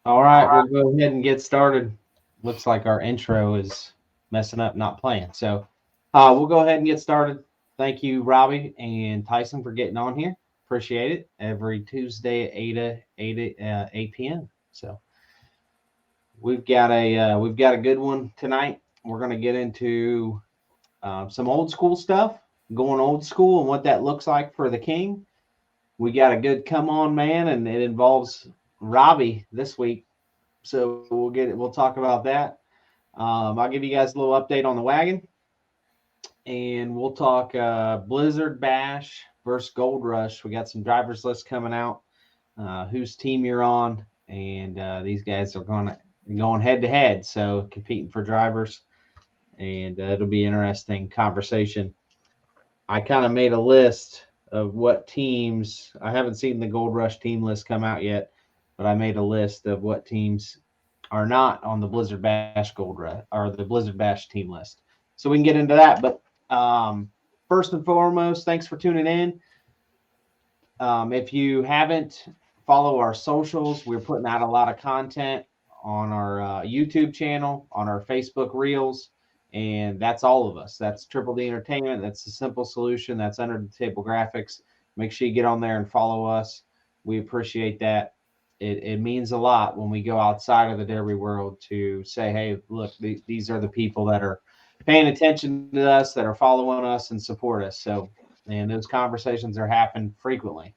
All right, we'll go ahead and get started. Looks like our intro is messing up, not playing. So we'll go ahead and get started. Thank you, Robbie and Tyson, for getting on here. Appreciate it. Every Tuesday at 8 p.m. So we've got a good one tonight. We're gonna get into some old school stuff, going old school and what that looks like for the King. We got a good come on man, and it involves Robbie this week. So we'll talk about that. I'll give you guys a little update on the wagon, and we'll talk Blizzard Bash versus Gold Rush. We got some drivers lists coming out, whose team you're on, and these guys are going head to head, so competing for drivers, and it'll be an interesting conversation. I kind of made a list of what teams. I haven't seen the Gold Rush team list come out yet, but I made a list of what teams are not on the Blizzard Bash Gold Rush or the Blizzard Bash team list. So we can get into that. But first and foremost, thanks for tuning in. If you haven't follow our socials, we're putting out a lot of content on our YouTube channel, on our Facebook Reels, and that's all of us. That's Triple D Entertainment. That's the simple solution. That's Under the Table Graphics. Make sure you get on there and follow us. We appreciate that. It means a lot when we go outside of the Derby world to say, hey, look, these are the people that are paying attention to us, that are following us and support us. So, and those conversations are happening frequently.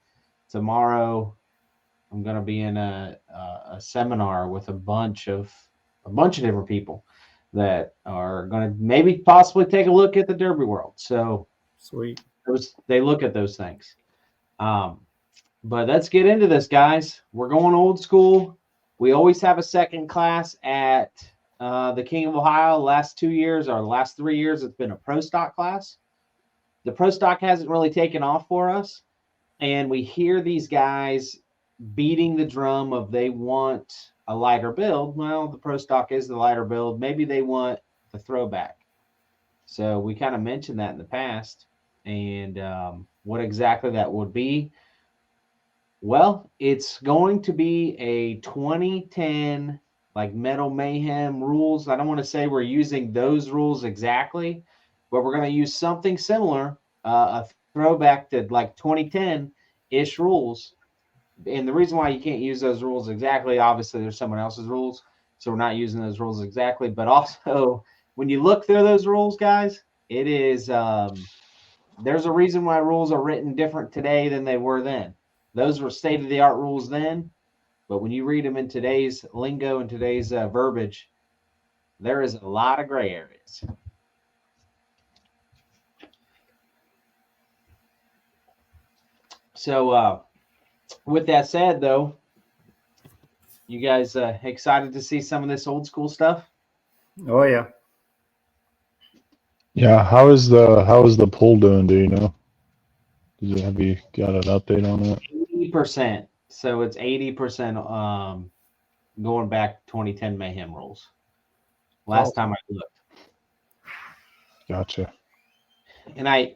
Tomorrow, I'm going to be in a seminar with a bunch of different people that are going to maybe possibly take a look at the Derby world. So Sweet. they look at those things. Um, but let's get into this, guys. We're going old school. We always have a second class at the King of Ohio. Last 2 years or the last 3 years, it's been a pro stock class. The pro stock hasn't really taken off for us, and we hear these guys beating the drum of they want a lighter build. Well, the pro stock is the lighter build. Maybe they want the throwback. So we kind of mentioned that in the past, and what exactly that would be. Well, it's going to be a 2010 like Metal Mayhem rules. I don't want to say we're using those rules exactly, but we're going to use something similar, a throwback to like 2010 ish rules. And the reason why you can't use those rules exactly, obviously, there's someone else's rules, so we're not using those rules exactly. But also, when you look through those rules, guys, it is there's a reason why rules are written different today than they were then. Those were state of the art rules then, but when you read them in today's lingo and today's verbiage, there is a lot of gray areas. So, with that said, though, you guys excited to see some of this old school stuff? Oh yeah. Yeah, how is the poll doing? Do you know? Have you got an update on that? 80%. So it's 80% going back 2010 Mayhem rules. Last time I looked. Gotcha. And a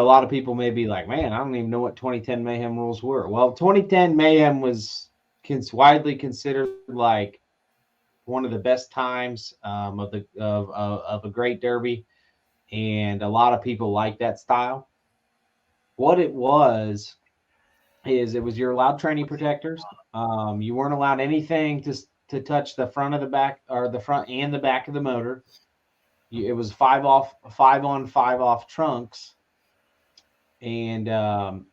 lot of people may be like, man, I don't even know what 2010 Mayhem rules were. Well, 2010 Mayhem was widely considered like one of the best times of a great derby, and a lot of people like that style. What it was is it was your allowed training protectors. You weren't allowed anything to touch the front of the back or the front and the back of the motor. It was 5 on 5 off trunks, and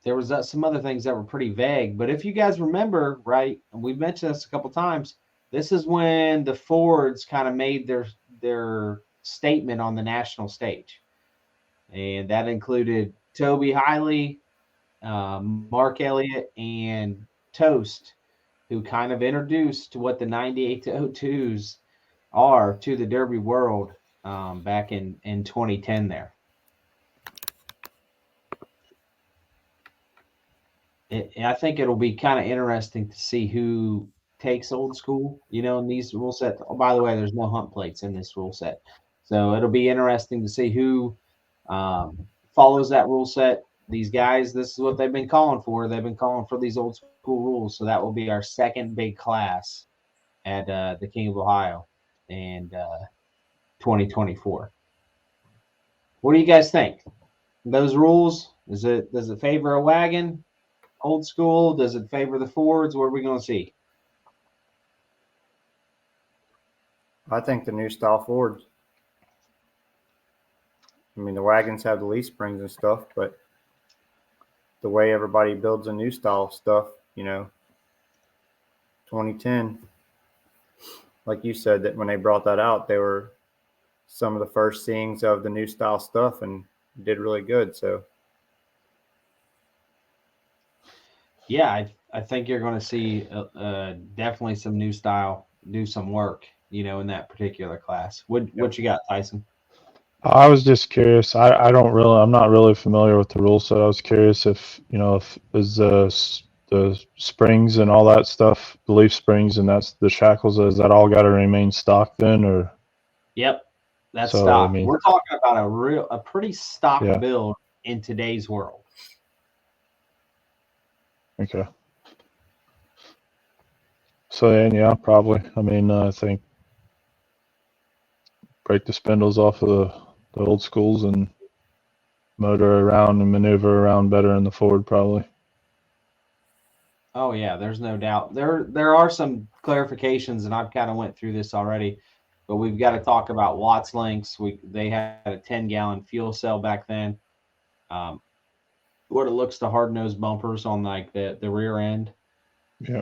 there was some other things that were pretty vague. But if you guys remember, right, and we've mentioned this a couple times, this is when the Fords kind of made their statement on the national stage, and that included Toby Hiley, Mark Elliott, and Toast, who kind of introduced what the 98 to 02s are to the Derby world back in 2010 there. I think it'll be kind of interesting to see who takes old school, in these rule sets. Oh, by the way, there's no hump plates in this rule set. So it'll be interesting to see who follows that rule set. These guys, this is what they've been calling for. They've been calling for these old school rules. So that will be our second big class at the King of Ohio and 2024. What do you guys think? Those rules, does it favor a wagon, old school? Does it favor the Fords? What are we going to see? I think the new style Fords. I mean, the wagons have the leaf springs and stuff, but the way everybody builds a new style stuff, 2010, like you said, that when they brought that out, they were some of the first seeings of the new style stuff and did really good. So, Yeah, I think you're going to see definitely some new style do some work, in that particular class. What you got, Tyson? I was just curious. I'm not really familiar with the rule set. I was curious if, if is the springs and all that stuff, the leaf springs and that's the shackles, is that all got to remain stock then, or? Yep, that's So, I stock. mean, We're talking about a pretty stock yeah, build in today's world. okay. So, yeah, probably. I mean, I think break the spindles off of the old schools and motor around and maneuver around better in the Ford, probably. Oh yeah, there's no doubt. There are some clarifications, and I've kind of went through this already, but we've got to talk about Watts links. They had a 10-gallon fuel cell back then. Um, what it looks to hard nose bumpers on like the rear end Yeah.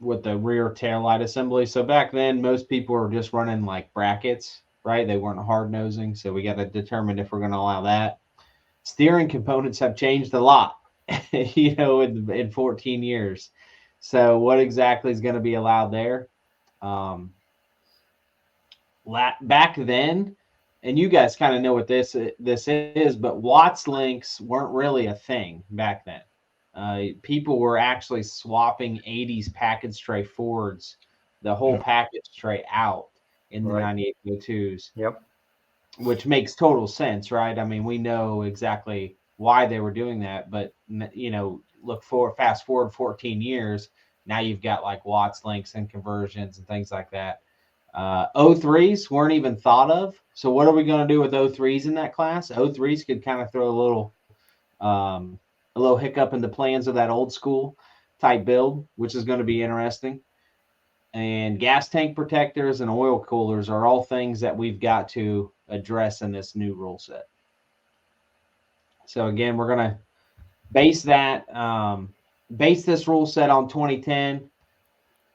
with the rear tail light assembly. So back then, most people were just running like brackets, right? They weren't hard nosing. So we got to determine if we're going to allow that. Steering components have changed a lot, in 14 years. So what exactly is going to be allowed there? Back then, and you guys kind of know what this is, but Watts links weren't really a thing back then. People were actually swapping 80s package tray Fords, the whole Yeah. package tray out in the Right. 9802s, Yep. which makes total sense, right? I mean, we know exactly why they were doing that, but fast forward 14 years, now you've got like Watts links and conversions and things like that. O3s weren't even thought of. So what are we going to do with O3s in that class? O3s could kind of throw a little hiccup in the plans of that old school type build, which is going to be interesting. And gas tank protectors and oil coolers are all things that we've got to address in this new rule set. So again, we're going to base this rule set on 2010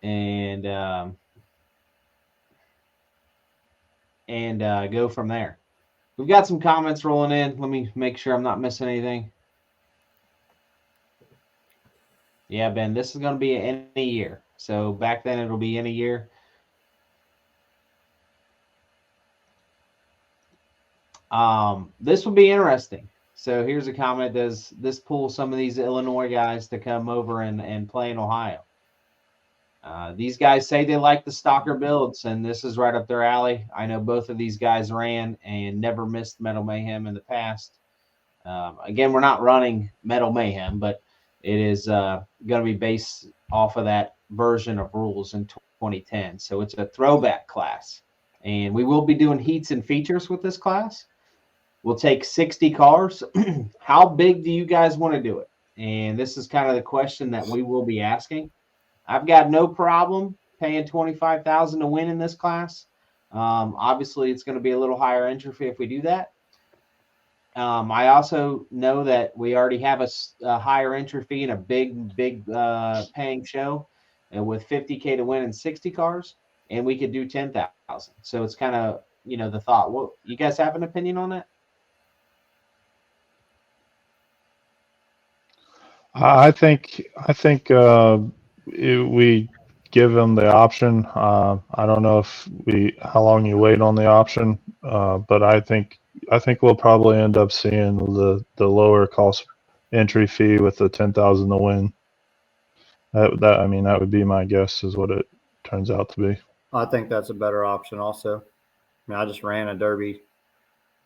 and go from there. We've got some comments rolling in. Let me make sure I'm not missing anything. Yeah, Ben, this is going to be in a year. So back then it'll be in a year. This will be interesting. So here's a comment. Does this pull some of these Illinois guys to come over and play in Ohio? These guys say they like the stalker builds, and this is right up their alley. I know both of these guys ran and never missed Metal Mayhem in the past. Again, we're not running Metal Mayhem, but it is going to be based off of that version of rules in 2010. So it's a throwback class. And we will be doing heats and features with this class. We'll take 60 cars. How big do you guys want to do it? And this is kind of the question that we will be asking. I've got no problem paying $25,000 to win in this class. Obviously, it's going to be a little higher entry fee if we do that. I also know that we already have a higher entry fee and a big paying show with 50K to win and 60 cars, and we could do 10,000. So it's kind of the thought. Well, you guys have an opinion on that? I think we give them the option. I don't know how long you wait on the option, but I think we'll probably end up seeing the lower cost entry fee with the 10,000 to win. That would be my guess is what it turns out to be. I think that's a better option also. I mean, I just ran a derby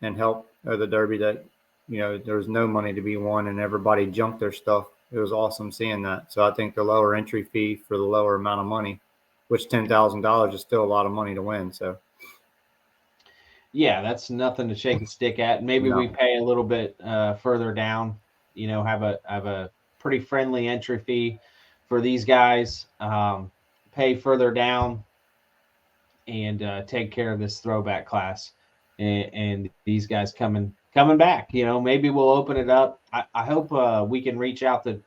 and helped the derby that, there was no money to be won and everybody junked their stuff. It was awesome seeing that. So I think the lower entry fee for the lower amount of money which $10,000 is still a lot of money to win. So Yeah, that's nothing to shake a stick at. Maybe we No. pay a little bit further down. Have a pretty friendly entry fee for these guys. Pay further down and take care of this throwback class, and these guys coming back. Maybe we'll open it up. I hope we can reach out to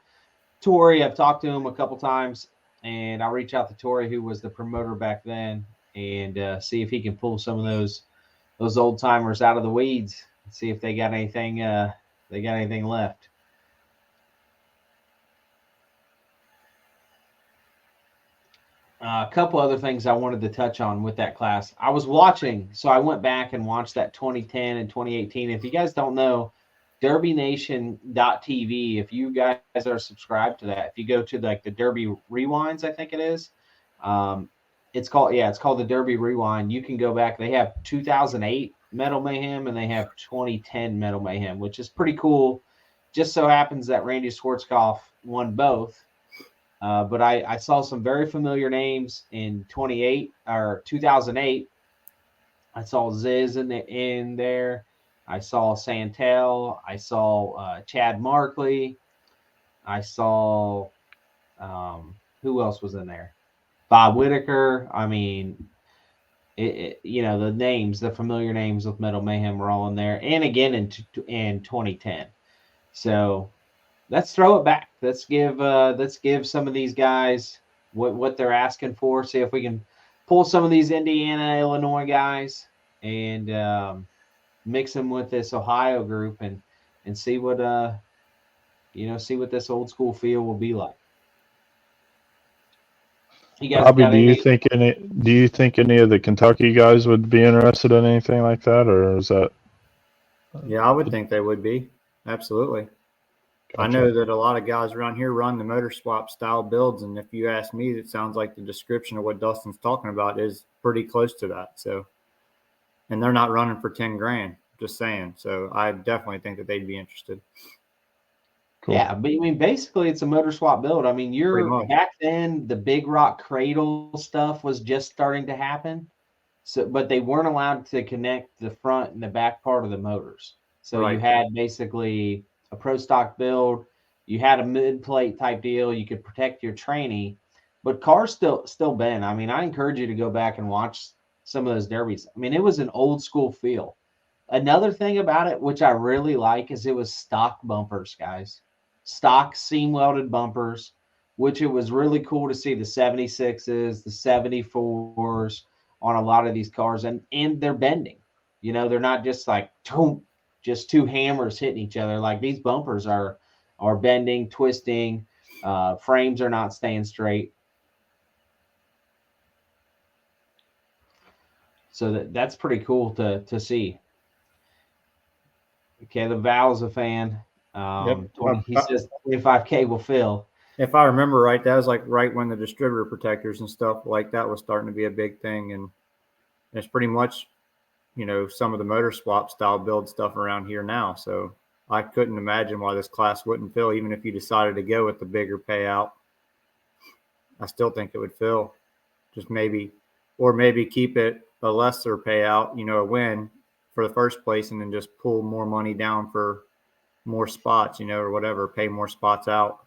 Tori. I've talked to him a couple times, and I'll reach out to Tori, who was the promoter back then, and see if he can pull some of those old timers out of the weeds and see if they got anything left. A couple other things I wanted to touch on with that class. I was watching, so I went back and watched that 2010 and 2018. If you guys don't know, DerbyNation.tv, if you guys are subscribed to that, if you go to like the Derby Rewinds, I think it is, it's called the Derby Rewind. You can go back. They have 2008 Metal Mayhem and they have 2010 Metal Mayhem, which is pretty cool. Just so happens that Randy Schwarzkopf won both. But I saw some very familiar names in 2008. I saw Ziz in there. I saw Santel. I saw Chad Markley. I saw who else was in there? Bob Whitaker. I mean, the familiar names of Metal Mayhem were all in there, and again in 2010. So let's throw it back. Let's give some of these guys what they're asking for. See if we can pull some of these Indiana, Illinois guys and mix them with this Ohio group and see what see what this old school feel will be like. You guys Bobby, got do you anything? think any of the Kentucky guys would be interested in anything like that, or is that? Yeah, I would think they would be. Absolutely. I Gotcha. know that a lot of guys around here run the motor swap style builds, and if you ask me, it sounds like the description of what Dustin's talking about is pretty close to that. So, and they're not running for 10 grand, just saying. So I definitely think that they'd be interested. Cool. Yeah, but I mean, basically, it's a motor swap build. I mean, Pretty much. back then the Big Rock Cradle stuff was just starting to happen. So, but they weren't allowed to connect the front and the back part of the motors. So you Right. had basically a pro stock build. You had a mid plate type deal. You could protect your trainee, but cars still been. I mean, I encourage you to go back and watch some of those derbies. I mean, it was an old school feel. Another thing about it, which I really like, is it was stock bumpers, guys. Stock seam welded bumpers, which it was really cool to see the 76s, the 74s on a lot of these cars, and they're bending. They're not just like just two hammers hitting each other. Like these bumpers are bending, twisting. Frames are not staying straight. So that's pretty cool to see. Okay, the Val's a fan. Yep. He says 25K will fill. If I remember right, that was like right when the distributor protectors and stuff like that was starting to be a big thing. And it's pretty much, some of the motor swap style build stuff around here now. So I couldn't imagine why this class wouldn't fill, even if you decided to go with the bigger payout. I still think it would fill. Just maybe keep it a lesser payout, a win for the first place, and then just pull more money down for more spots, or whatever, pay more spots out.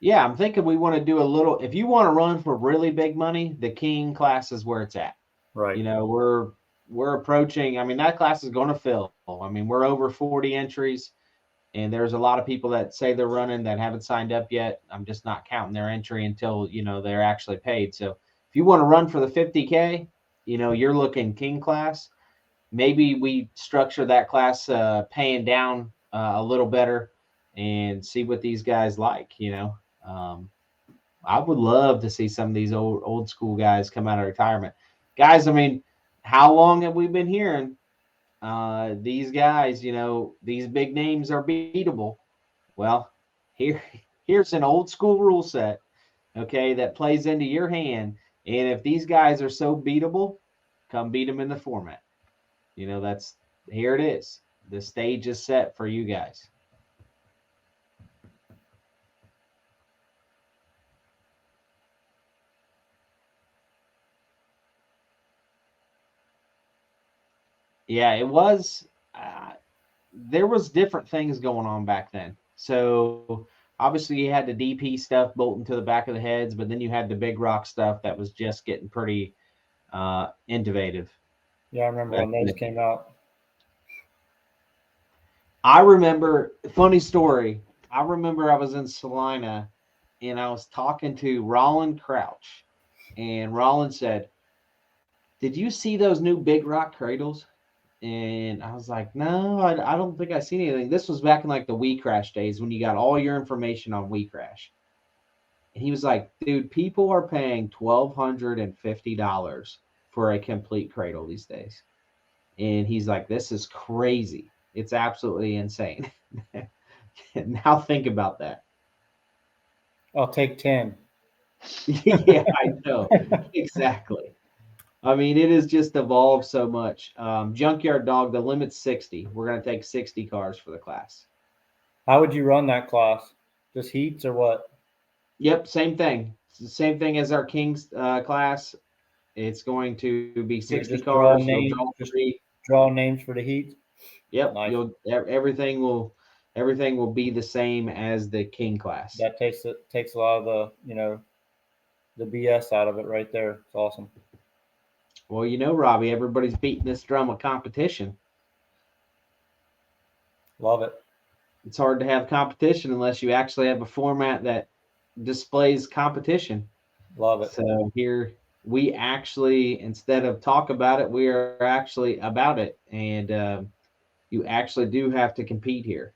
Yeah, I'm thinking we want to do a little. If you want to run for really big money, the King class is where it's at. Right. We're approaching. I mean, that class is going to fill. I mean, we're over 40 entries, and there's a lot of people that say they're running that haven't signed up yet. I'm just not counting their entry until they're actually paid. So if you want to run for the 50K, you're looking King class. Maybe we structure that class paying down a little better and see what these guys like. I would love to see some of these old school guys come out of retirement. Guys, I mean, how long have we been hearing these guys, these big names are beatable? Well, here's an old school rule set, okay, that plays into your hand. And if these guys are so beatable, come beat them in the format. That's here it is. The stage is set for you guys. Yeah, it was. There was different things going on back then. So obviously you had the DP stuff bolting to the back of the heads, but then you had the big rock stuff that was just getting pretty innovative. Yeah, I remember when those came out. I remember, funny story. I remember I was in Salina and I was talking to Roland Crouch, and Roland said, "Did you see those new big rock cradles?" And I was like, "No, I don't think I seen anything." This was back in like the We Crash days when you got all your information on We Crash. And he was like, "Dude, people are paying $1,250 for a complete cradle these days." And he's like, "This is crazy. It's absolutely insane." Now think about that. I'll take 10. Yeah, I know. Exactly. I mean, it has just evolved so much. Junkyard Dog, the limit's 60. We're going to take 60 cars for the class. How would you run that class? Just heats or what? Yep, same thing. It's the same thing as our Kings class. It's going to be You 60 just draw cars. You'll names, draw just three. draw names for the heats. Yep, Nice. everything will be the same as the King class. That takes a lot of the BS out of it right there. It's awesome. Well, Robbie, everybody's beating this drum of competition. Love it. It's hard to have competition unless you actually have a format that displays competition. Love it. So here we actually, instead of talk about it, we are actually about it. And you actually do have to compete here.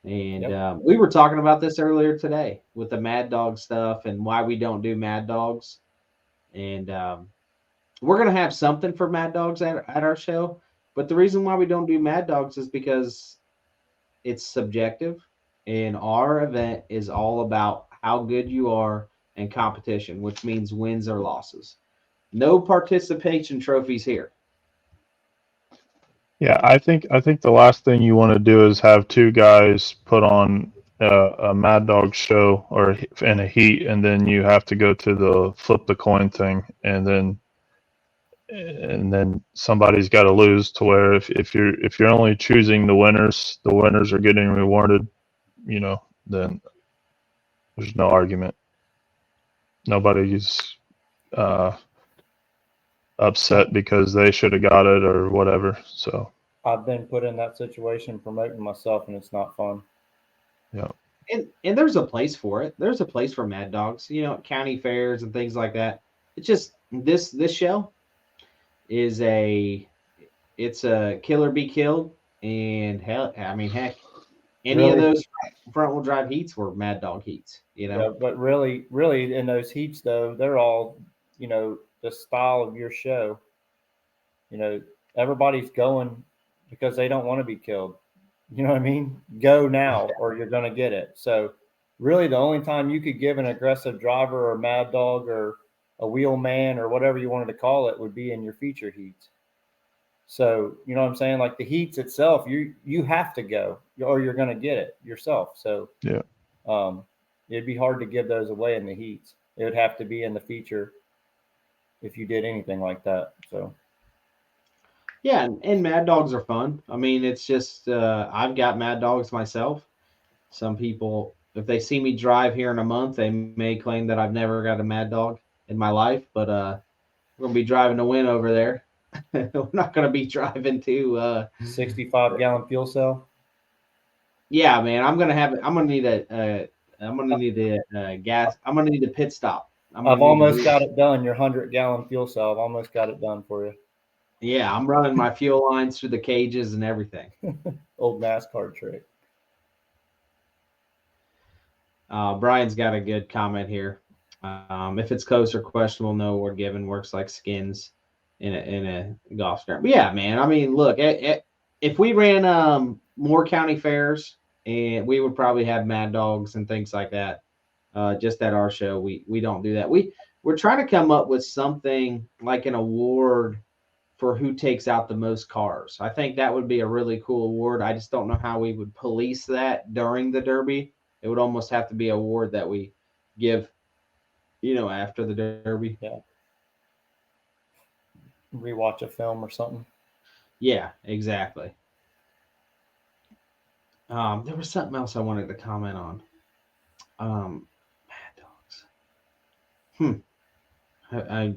And Yep. we were talking about this earlier today with the Mad Dog stuff and why we don't do Mad Dogs. And we're going to have something for Mad Dogs at our show. But the reason why we don't do Mad Dogs is because it's subjective. And our event is all about how good you are in competition, which means wins or losses. No participation trophies here. Yeah, I think the last thing you want to do is have two guys put on a Mad Dog show or in a heat, and then you have to go to the flip the coin thing, and then somebody's got to lose. To where if you're only choosing the winners are getting rewarded. Then there's no argument. Nobody's uh, upset because they should have got it or whatever. So I've been put in that situation promoting myself, and it's not fun. yeah. And there's a place for it. There's a place for Mad Dogs, county fairs and things like that. It's just this show is it's a kill or be killed, and hell, I mean, heck, any of Really, those front wheel drive heats were Mad Dog heats. yeah, but really, in those heats though, they're all, the style of your show. You know, everybody's going because they don't want to be killed. You know what I mean? Go now or you're going to get it. So, really, the only time you could give an aggressive driver or mad dog or a wheel man or whatever you wanted to call it would be in your feature heats. So, you know what I'm saying? Like the heats itself, you have to go or you're going to get it yourself. So, Yeah. um, it'd be hard to give those away in the heats. It would have to be in the feature if you did anything like that. So. Yeah, and Mad Dogs are fun. I mean, it's just I've got Mad Dogs myself. Some people, if they see me drive here in a month, they may claim that I've never got a Mad Dog in my life, but we're gonna be driving to win over there. We're not gonna be driving to 65-gallon fuel cell. yeah, man. I'm gonna need a gas. I'm gonna need a pit stop. I'm gonna I've need to almost got it done. Your 100-gallon fuel cell. I've almost got it done for you. Yeah, I'm running my fuel lines through the cages and everything. Old NASCAR trick. Brian's got a good comment here. If it's close or questionable, no award given. Works like skins in a golf scrap. But yeah, man. I mean, look, if we ran more county fairs, and we would probably have Mad Dogs and things like that. Just at our show, we don't do that. We're trying to come up with something like an award for who takes out the most cars. I think that would be a really cool award. I just don't know how we would police that during the Derby. It would almost have to be an award that we give, after the Derby. Yeah. Rewatch a film or something. Yeah, exactly. There was something else I wanted to comment on. Mad Dogs. I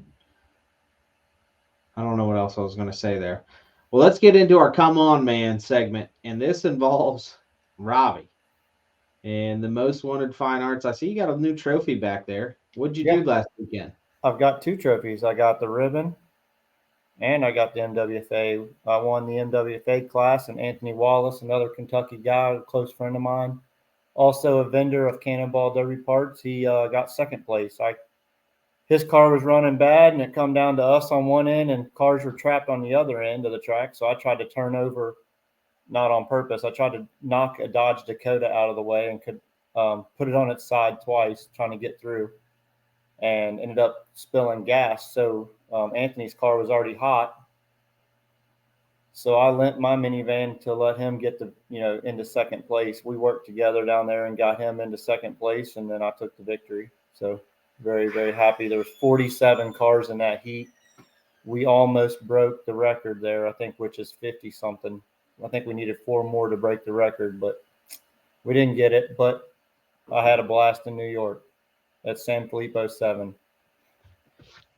I don't know what else I was going to say there. Well, let's get into our Come On Man segment. And this involves Robbie and the Most Wanted Fine Arts. I see you got a new trophy back there. What'd you Yeah, do last weekend? I've got 2 trophies. I got the ribbon and I got the MWFA. I won the MWFA class, and Anthony Wallace, another Kentucky guy, a close friend of mine, also a vendor of Cannonball Derby parts. He got second place. His car was running bad, and it come down to us on one end, and cars were trapped on the other end of the track. So I tried to turn over, not on purpose. I tried to knock a Dodge Dakota out of the way and could put it on its side twice, trying to get through, and ended up spilling gas. So Anthony's car was already hot. So I lent my minivan to let him get into second place. We worked together down there and got him into second place, and then I took the victory. So very, very happy. There was 47 cars in that heat. We almost broke the record there, I think, which is 50 something. I think we needed 4 more to break the record, but we didn't get it. But I had a blast in New York at San Filippo 7.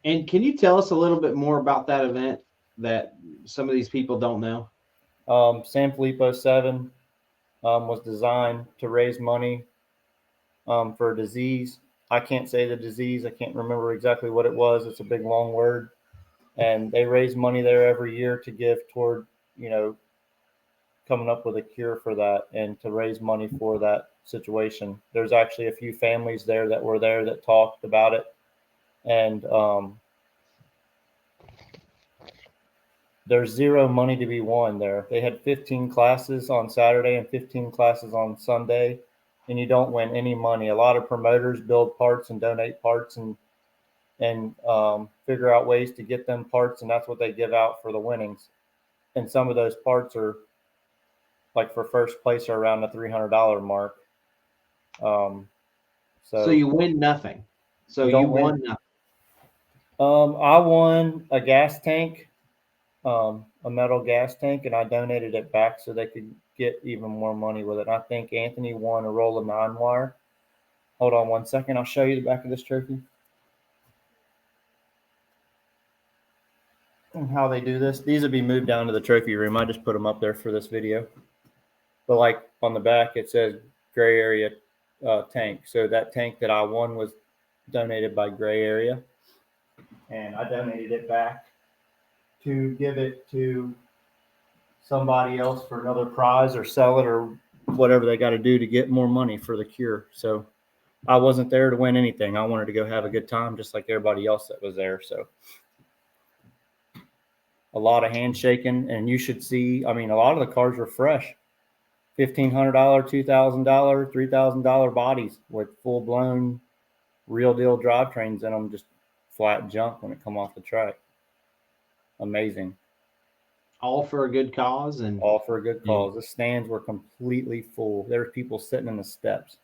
And can you tell us a little bit more about that event that some of these people don't know? San Filippo 7 was designed to raise money for a disease. I can't say the disease. I can't remember exactly what it was. It's a big, long word. And they raise money there every year to give toward, coming up with a cure for that and to raise money for that situation. There's actually a few families there that were there that talked about it. And there's zero money to be won there. They had 15 classes on Saturday and 15 classes on Sunday, and you don't win any money. A lot of promoters build parts and donate parts and figure out ways to get them parts, and that's what they give out for the winnings. And some of those parts are, like for first place, are around the $300 mark. So you win nothing. So you won nothing. I won a gas tank, a metal gas tank, and I donated it back so they could get even more money with it. I think Anthony won a roll of 9-wire. Hold on one second. I'll show you the back of this trophy. And how they do this. These will be moved down to the trophy room. I just put them up there for this video. But like on the back, it says Gray Area tank. So that tank that I won was donated by Gray Area. And I donated it back to give it to somebody else for another prize or sell it or whatever they got to do to get more money for the cure. So I wasn't there to win anything. I wanted to go have a good time just like everybody else that was there. So a lot of handshaking, and you should see, I mean, a lot of the cars were fresh. $1,500, $2,000, $3,000 bodies with full-blown real deal drivetrains in them, just flat junk when it come off the track. Amazing. All for a good cause, and all for a good cause. The stands were completely full. There were people sitting in the steps.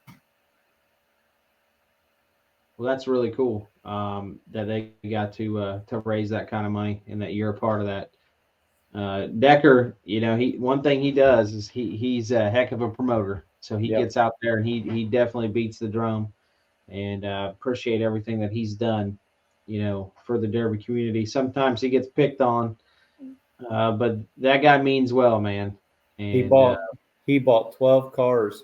Well, that's really cool that they got to raise that kind of money and that you're a part of that. Decker, one thing he does is he's a heck of a promoter. So he gets out there and he definitely beats the drum, and appreciate everything that he's done, for the Derby community. Sometimes he gets picked on, but that guy means well, man. And he bought 12 cars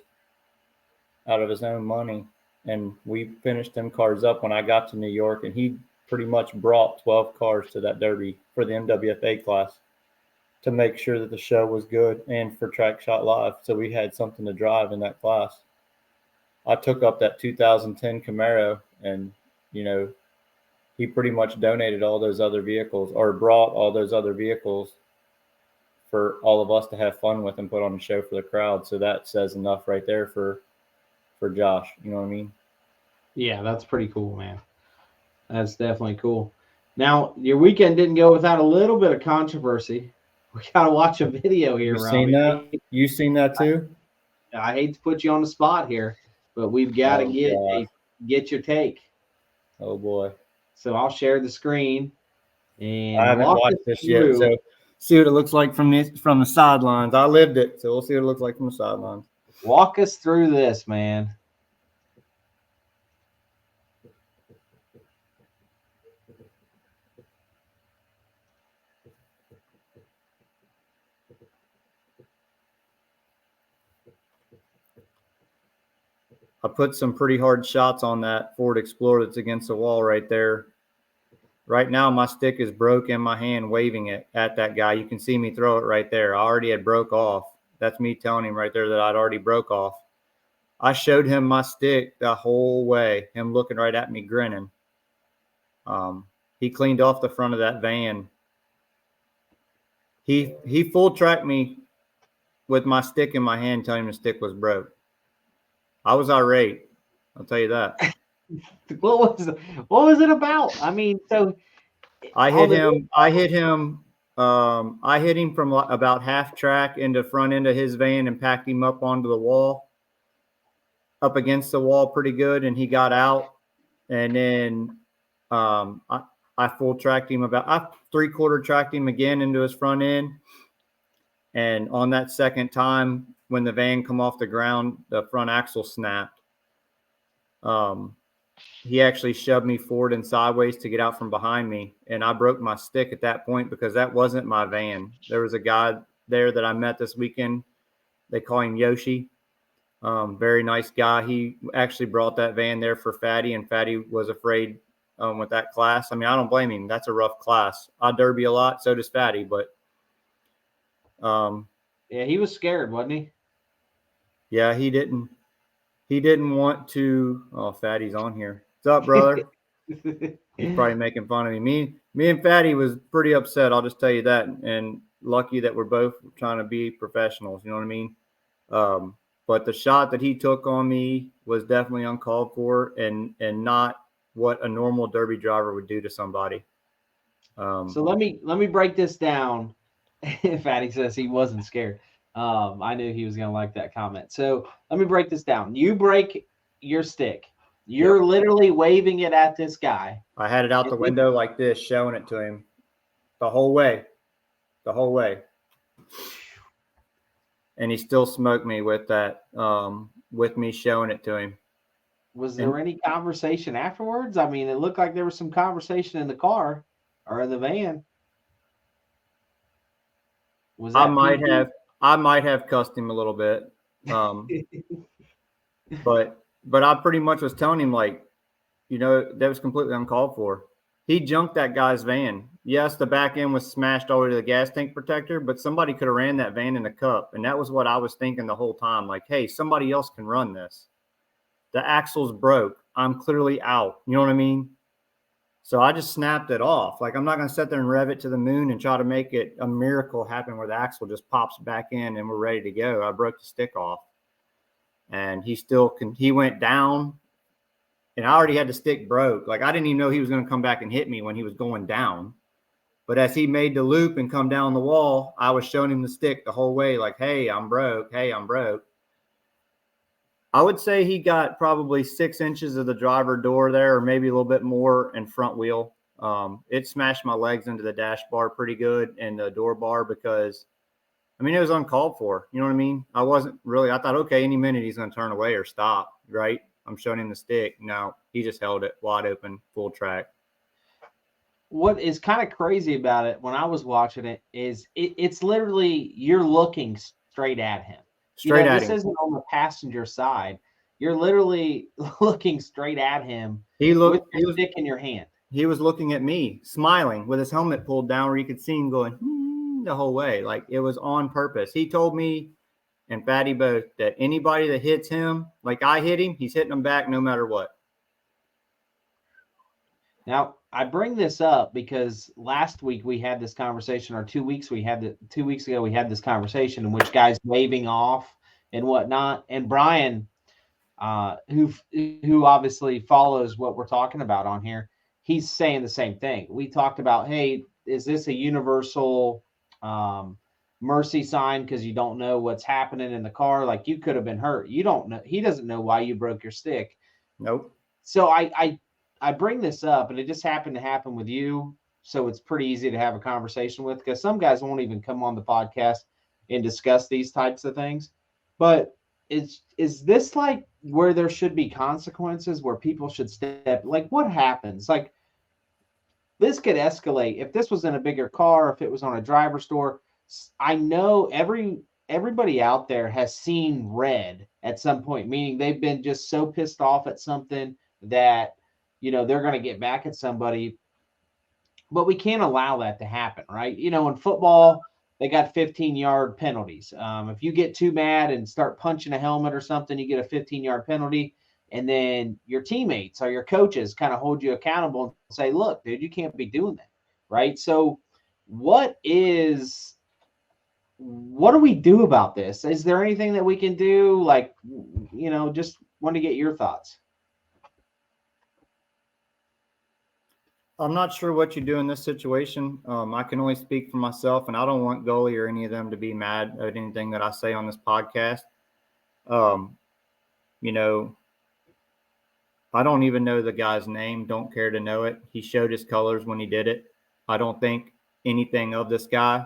out of his own money, and we finished them cars up when I got to New York, and he pretty much brought 12 cars to that Derby for the MWFA class to make sure that the show was good and for Track Shot Live. So we had something to drive in that class. I took up that 2010 Camaro, and, he pretty much donated all those other vehicles, or brought all those other vehicles for all of us to have fun with and put on a show for the crowd. So that says enough right there for Josh. You know what I mean? Yeah, that's pretty cool, man. That's definitely cool. Now, your weekend didn't go without a little bit of controversy. We got to watch a video here, Robbie. Seen that? You seen that too? I hate to put you on the spot here, but we've got to get your take. Oh boy! So I'll share the screen, and I haven't watched this yet. So See what it looks like from the sidelines. I lived it, so we'll see what it looks like from the sidelines. Walk us through this, man. I put some pretty hard shots on that Ford Explorer that's against the wall right there. Right now, my stick is broke in my hand, waving it at that guy. You can see me throw it right there. I already had broke off. That's me telling him right there that I'd already broke off. I showed him my stick the whole way, him looking right at me, grinning. He cleaned off the front of that van. He full tracked me with my stick in my hand, telling him the stick was broke. I was irate. I'll tell you that. What was it about? I mean, so I hit him. I hit him from about half track into front end of his van and packed him up onto the wall, up against the wall pretty good, and he got out. And then I full tracked him I 3/4 tracked him again into his front end. And on that second time, when the van come off the ground, the front axle snapped. He actually shoved me forward and sideways to get out from behind me. And I broke my stick at that point because that wasn't my van. There was a guy there that I met this weekend. They call him Yoshi. Very nice guy. He actually brought that van there for Fatty, and Fatty was afraid with that class. I mean, I don't blame him. That's a rough class. I derby a lot. So does Fatty, but yeah, he was scared, wasn't he? Yeah, he didn't want to. Oh, Fatty's on here. What's up, brother? He's probably making fun of me. Me and Fatty was pretty upset. I'll just tell you that. And lucky that we're both trying to be professionals. You know what I mean? But the shot that he took on me was definitely uncalled for, and not what a normal derby driver would do to somebody. So let me break this down. Fatty says he wasn't scared. I knew he was going to like that comment. So let me break this down. You break your stick. You're literally waving it at this guy. I had it out the window like this, showing it to him the whole way. And he still smoked me with that, with me showing it to him. Was there any conversation afterwards? I mean, it looked like there was some conversation in the car or in the van. Was that I might have cussed him a little bit. But I pretty much was telling him, like, you know, that was completely uncalled for. He junked that guy's van. Yes, the back end was smashed all the way to the gas tank protector, but somebody could have ran that van in the cup. And that was what I was thinking the whole time. Like, hey, somebody else can run this. The axle's broke. I'm clearly out. You know what I mean? So I just snapped it off. Like, I'm not going to sit there and rev it to the moon and try to make it a miracle happen where the axle just pops back in and we're ready to go. I broke the stick off. And he went down, and I already had the stick broke. Like, I didn't even know he was going to come back and hit me when he was going down. But as he made the loop and come down the wall, I was showing him the stick the whole way, like, hey, I'm broke. Hey, I'm broke. I would say he got probably 6 inches of the driver door there, or maybe a little bit more in front wheel. It smashed my legs into the dash bar pretty good and the door bar because, I mean, it was uncalled for. You know what I mean? I thought, okay, any minute he's going to turn away or stop, right? I'm showing him the stick. No, he just held it wide open, full track. What is kind of crazy about it when I was watching it is it's literally you're looking straight at him. This isn't on the passenger side. You're literally looking straight at him with your stick in your hand. He was looking at me, smiling with his helmet pulled down where you could see him going the whole way. Like, it was on purpose. He told me and Fatty both that anybody that hits him, like I hit him, he's hitting them back no matter what. Now, I bring this up because last week we had this conversation, or 2 weeks ago we had this conversation in which guys waving off and whatnot. And Brian, who obviously follows what we're talking about on here, he's saying the same thing. We talked about, hey, is this a universal mercy sign because you don't know what's happening in the car? Like, you could have been hurt. You don't know. He doesn't know why you broke your stick. Nope. So I bring this up, and it just happened to happen with you. so it's pretty easy to have a conversation with, because some guys won't even come on the podcast and discuss these types of things. But is this like where there should be consequences, where people should step, like what happens? Like this could escalate if this was in a bigger car, if it was on a driver's door. I know everybody out there has seen red at some point, meaning they've been just so pissed off at something that they're going to get back at somebody. But we can't allow that to happen, right? In football, they got 15-yard penalties. If you get too mad and start punching a helmet or something, you get a 15-yard penalty. And then your teammates or your coaches kind of hold you accountable and say, look, dude, you can't be doing that, right? So what do we do about this? Is there anything that we can do? Like, just want to get your thoughts. I'm not sure what you do in this situation. I can only speak for myself, and I don't want Gully or any of them to be mad at anything that I say on this podcast. I don't even know the guy's name. Don't care to know it. He showed his colors when he did it. I don't think anything of this guy.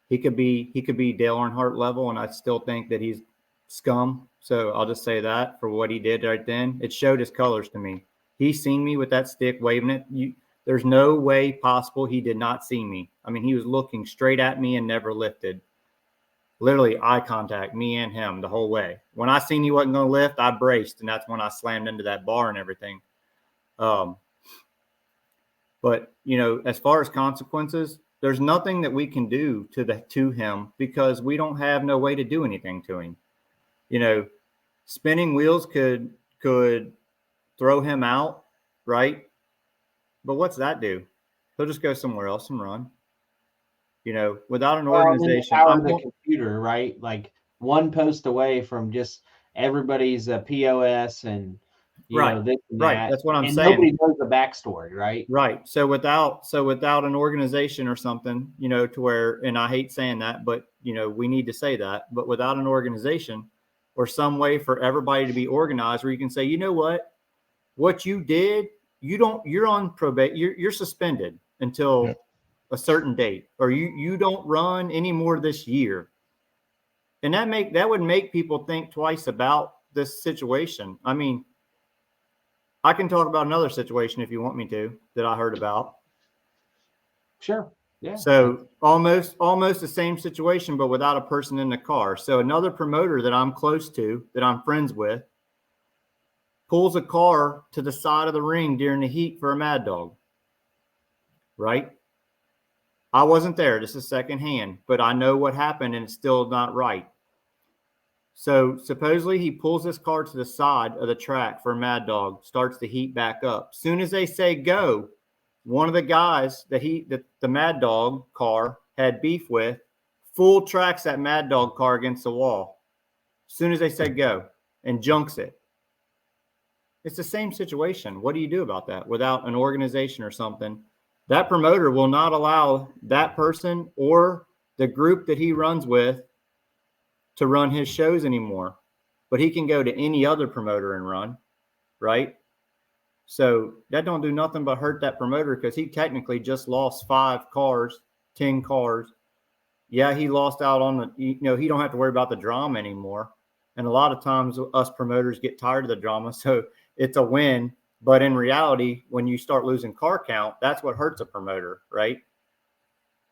He could be Dale Earnhardt level, and I still think that he's scum. So I'll just say that for what he did right then. It showed his colors to me. He seen me with that stick waving it. There's no way possible he did not see me. I mean, he was looking straight at me and never lifted. Literally eye contact, me and him the whole way. When I seen he wasn't going to lift, I braced, and that's when I slammed into that bar and everything. But, as far as consequences, there's nothing that we can do to him because we don't have no way to do anything to him. Spinning wheels could throw him out, right? But what's that do? He'll just go somewhere else and run. Without an organization. The computer, right? Like one post away from just everybody's POS and right. This and right. That. That's what I'm and saying. Nobody knows the backstory, right? Right. So without an organization or something, to where, and I hate saying that, but we need to say that, but without an organization or some way for everybody to be organized where you can say, you know what you did, you're on probation, you're suspended until a certain date, or you don't run anymore this year. And that would make people think twice about this situation. I mean, I can talk about another situation if you want me to, that I heard about. Sure. Yeah. So almost the same situation, but without a person in the car. So another promoter that I'm close to, that I'm friends with, pulls a car to the side of the ring during the heat for a Mad Dog. Right? I wasn't there. This is secondhand, but I know what happened, and it's still not right. So supposedly he pulls this car to the side of the track for a Mad Dog, starts the heat back up. Soon as they say go, one of the guys that the Mad Dog car had beef with, full tracks that Mad Dog car against the wall. Soon as they say go, and junks it. It's the same situation. What do you do about that without an organization or something? That promoter will not allow that person or the group that he runs with to run his shows anymore. But he can go to any other promoter and run, right? So that don't do nothing but hurt that promoter, because he technically just lost 5 cars, 10 cars. Yeah, he lost out on the, he don't have to worry about the drama anymore. And a lot of times us promoters get tired of the drama, so it's a win. But in reality, when you start losing car count, that's what hurts a promoter, right?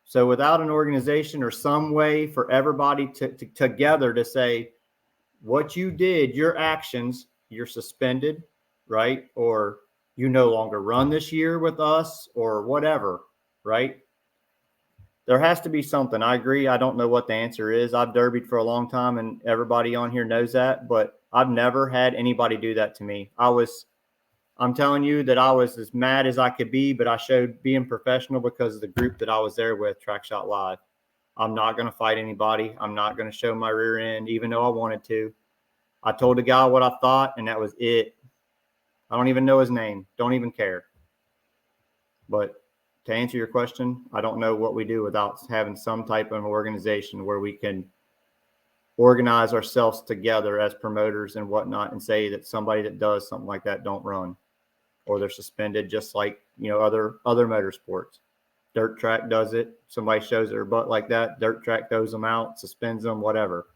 So without an organization or some way for everybody together to say, what you did, your actions, you're suspended, right? Or you no longer run this year with us, or whatever, right? There has to be something. I agree. I don't know what the answer is. I've derbied for a long time, and everybody on here knows that, but I've never had anybody do that to me. I'm telling you that I was as mad as I could be, but I showed being professional because of the group that I was there with, Track Shot Live. I'm not going to fight anybody. I'm not going to show my rear end, even though I wanted to. I told the guy what I thought, and that was it. I don't even know his name. Don't even care. But to answer your question, I don't know what we do without having some type of organization where we can organize ourselves together as promoters and whatnot, and say that somebody that does something like that don't run, or they're suspended, just like other motorsports. Dirt track does it. Somebody shows their butt like that. Dirt track throws them out, suspends them, whatever.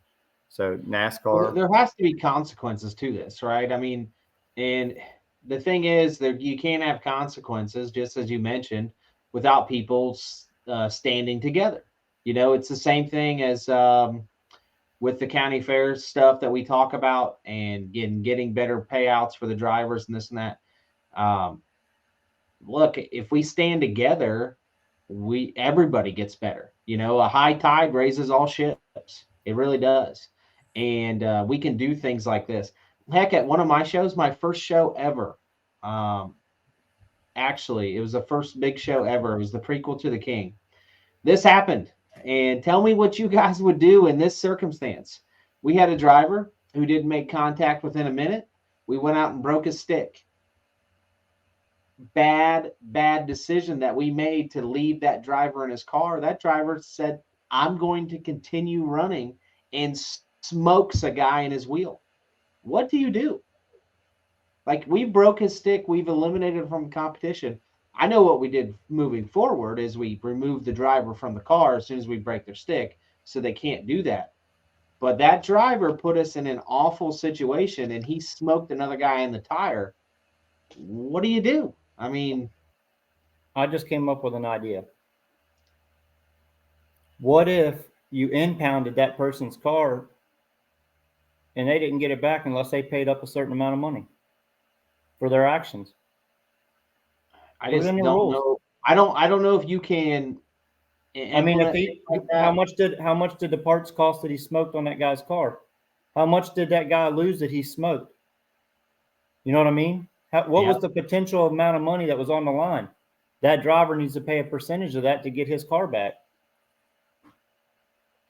So Well, NASCAR. there has to be consequences to this, right? I mean, and the thing is that you can't have consequences, just as you mentioned, without people standing together. It's the same thing as with the county fair stuff that we talk about and getting better payouts for the drivers and this and that. Um, Look, if we stand together, everybody gets better. A high tide raises all ships. It really does. And we can do things like this. Heck, at one of my shows, my first show ever, actually, it was the first big show ever. It was the prequel to The King. This happened. And tell me what you guys would do in this circumstance. We had a driver who didn't make contact within a minute. We went out and broke his stick. Bad decision that we made to leave that driver in his car. That driver said, I'm going to continue running, and smokes a guy in his wheel. What do you do? Like, we broke his stick. We've eliminated him from competition. I know what we did moving forward is we removed the driver from the car as soon as we break their stick, so they can't do that. But that driver put us in an awful situation, and he smoked another guy in the tire. What do you do? I mean, I just came up with an idea. What if you impounded that person's car and they didn't get it back unless they paid up a certain amount of money for their actions? I Put it just in the don't rules. know. I don't know if you can I mean, if implement he, things like how that. much did the parts cost that he smoked on that guy's car? How much did that guy lose that he smoked? You know what I mean? What Yeah. was the potential amount of money that was on the line? That driver needs to pay a percentage of that to get his car back.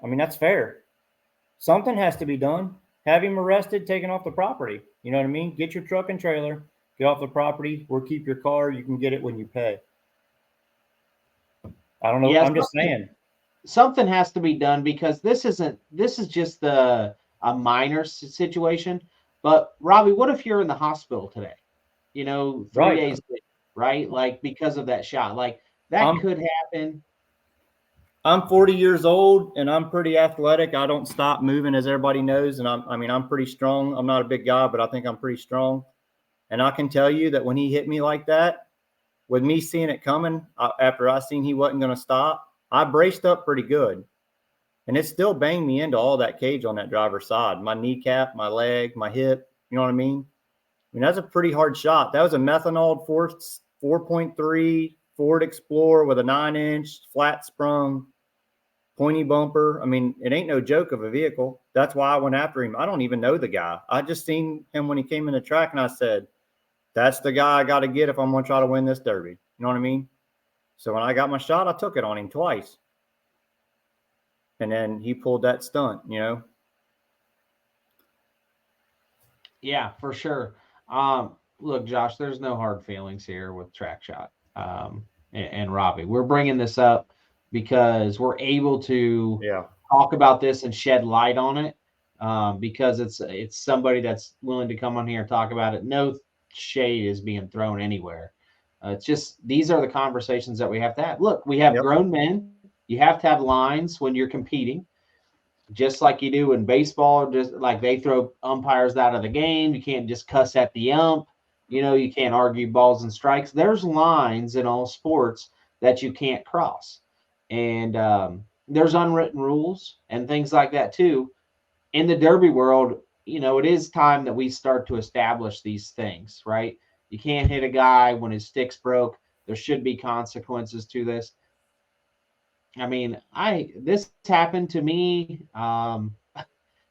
I mean, that's fair. Something has to be done. Have him arrested, taken off the property. You know what I mean? Get your truck and trailer, get off the property, or keep your car. You can get it when you pay. I don't know. Yeah, I'm just saying. something has to be done, because this is just a minor situation. But Robbie, what if you're in the hospital today? 3 Right. days later, right? Like, because of that shot. Like, that I'm could happen. I'm 40 years old and I'm pretty athletic. I don't stop moving, as everybody knows, and I'm pretty strong. I'm not a big guy, but I think I'm pretty strong. And I can tell you that when he hit me like that, with me seeing it coming, after I seen he wasn't going to stop, I braced up pretty good. And it still banged me into all that cage on that driver's side, my kneecap, my leg, my hip. You know what I mean? I mean, that's a pretty hard shot. That was a methanol 4.3 Ford Explorer with a 9-inch flat sprung pointy bumper. I mean, it ain't no joke of a vehicle. That's why I went after him. I don't even know the guy. I just seen him when he came in the track, and I said, that's the guy I got to get if I'm going to try to win this derby. You know what I mean? So when I got my shot, I took it on him twice. And then he pulled that stunt, Yeah, for sure. Look, Josh, there's no hard feelings here with Track Shot and Robbie. We're bringing this up because we're able to Yeah. talk about this and shed light on it, because it's somebody that's willing to come on here and talk about it. No shade is being thrown anywhere. It's just, these are the conversations that we have to have. Look, we have Yep. grown men. You have to have lines when you're competing, just like you do in baseball. Just like they throw umpires out of the game, you can't just cuss at the ump. You can't argue balls and strikes. There's lines in all sports that you can't cross, and there's unwritten rules and things like that too. In the derby world, it is time that we start to establish these things, right? You can't hit a guy when his stick's broke. There should be consequences to this. I mean, this happened to me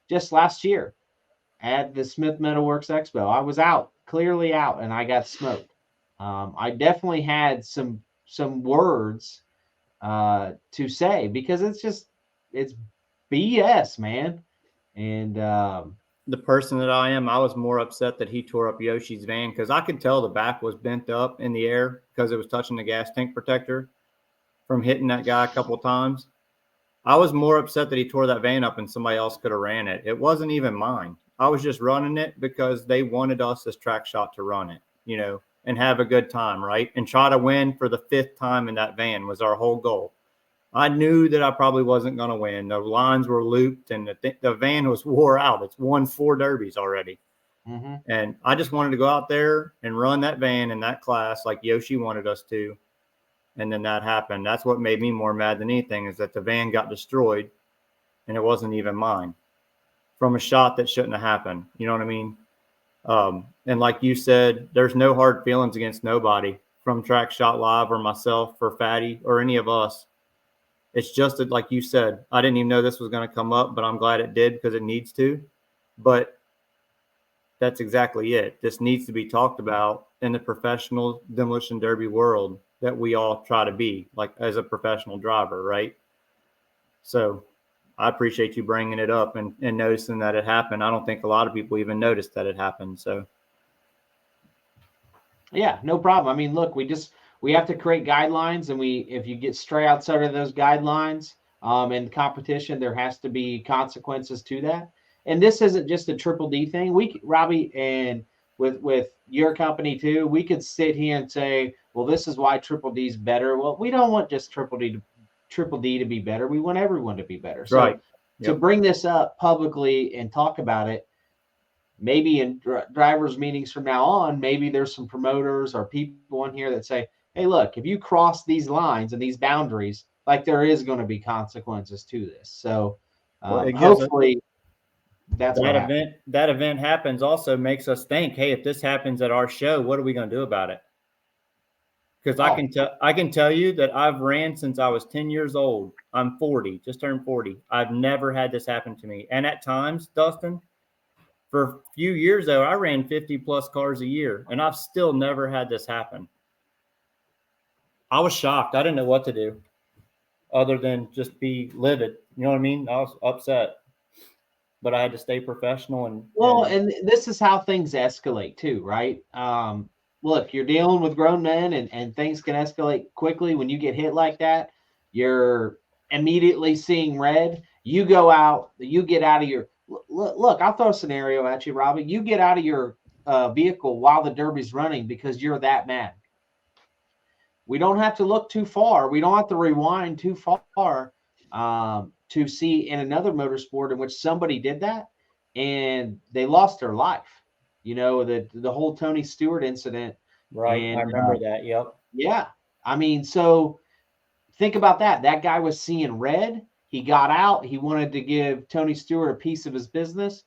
just last year at the Smith Metalworks Expo. I was clearly out, and I got smoked. I definitely had some words to say, because it's BS, man. And The person that I am, I was more upset that he tore up Yoshi's van, because I could tell the back was bent up in the air because it was touching the gas tank protector from hitting that guy a couple of times. I was more upset that he tore that van up and somebody else could have ran it. It wasn't even mine. I was just running it because they wanted us as Track Shot to run it. and have a good time, right? And try to win for the 5th time in that van was our whole goal. I knew that I probably wasn't going to win. The lines were looped and the van was wore out. It's won 4 derbies already. Mm-hmm. And I just wanted to go out there and run that van in that class like Yoshi wanted us to. And then that happened. That's what made me more mad than anything, is that the van got destroyed and it wasn't even mine from a shot that shouldn't have happened. You know what I mean? And like you said, there's no hard feelings against nobody from Track Shot Live or myself or Fatty or any of us. It's just that, like you said, I didn't even know this was going to come up, but I'm glad it did because it needs to. But that's exactly it. This needs to be talked about in the professional demolition derby world that we all try to be, like as a professional driver, right? So I appreciate you bringing it up and noticing that it happened. I don't think a lot of people even noticed that it happened. So yeah, no problem. I mean, look, we have to create guidelines, and if you get stray outside of those guidelines, in competition, there has to be consequences to that. And this isn't just a Triple D thing. Robbie, and with your company too, we could sit here and say, well, this is why Triple D is better. Well, we don't want just Triple D to be better. We want everyone to be better. So right. To bring this up publicly and talk about it, maybe in drivers meetings from now on, maybe there's some promoters or people in here that say, hey, look, if you cross these lines and these boundaries, like there is going to be consequences to this. So hopefully that's what happens. That event happens also makes us think, hey, if this happens at our show, what are we going to do about it? Because I can tell you that I've ran since I was 10 years old. I'm 40, just turned 40. I've never had this happen to me. And at times, Dustin, for a few years though, I ran 50 plus cars a year, and I've still never had this happen. I was shocked. I didn't know what to do other than just be livid. You know what I mean? I was upset, but I had to stay professional. And this is how things escalate too, right? Look, you're dealing with grown men, and things can escalate quickly. When you get hit like that, you're immediately seeing red. You go out, you get out of your look. I'll throw a scenario at you, Robbie. You get out of your vehicle while the derby's running because you're that mad. We don't have to look too far. We don't have to rewind too far to see in another motorsport in which somebody did that and they lost their life. You know, the whole Tony Stewart incident. Right. And, I remember that. Yep. Yeah. I mean, so think about that. That guy was seeing red. He got out. He wanted to give Tony Stewart a piece of his business.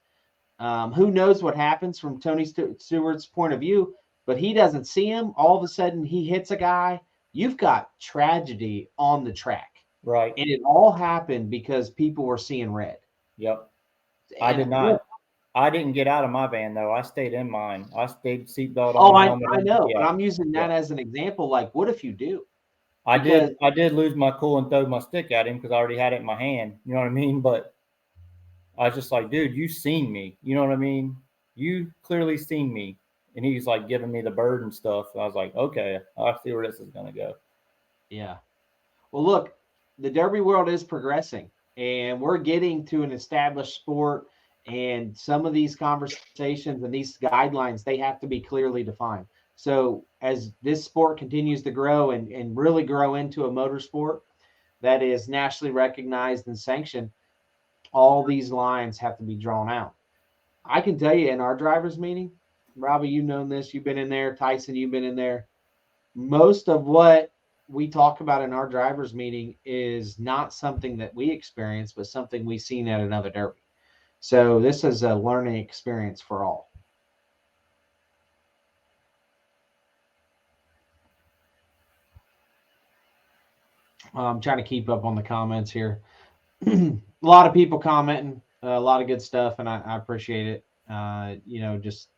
Who knows what happens from Tony Stewart's point of view, but he doesn't see him. All of a sudden, he hits a guy. You've got tragedy on the track. Right. And it all happened because people were seeing red. Yep. I did not. I didn't get out of my van, though. I stayed in mine. I stayed seatbelt on. Oh, I know. Yeah. But I'm using that as an example. Like, what if you do? I did lose my cool and throw my stick at him because I already had it in my hand. You know what I mean? But I was just like, dude, you seen me. You know what I mean? You clearly seen me. And he's like giving me the bird and stuff. And I was like, okay, I see where this is going to go. Yeah. Well, look, the Derby world is progressing, and we're getting to an established sport. And some of these conversations and these guidelines, they have to be clearly defined. So as this sport continues to grow and really grow into a motorsport that is nationally recognized and sanctioned, all these lines have to be drawn out. I can tell you in our drivers meeting, Robbie, you've known this, you've been in there, Tyson, you've been in there. Most of what we talk about in our drivers meeting is not something that we experience, but something we've seen at another derby. So this is a learning experience for all. I'm trying to keep up on the comments here. A lot of people commenting, a lot of good stuff, and I appreciate it. Just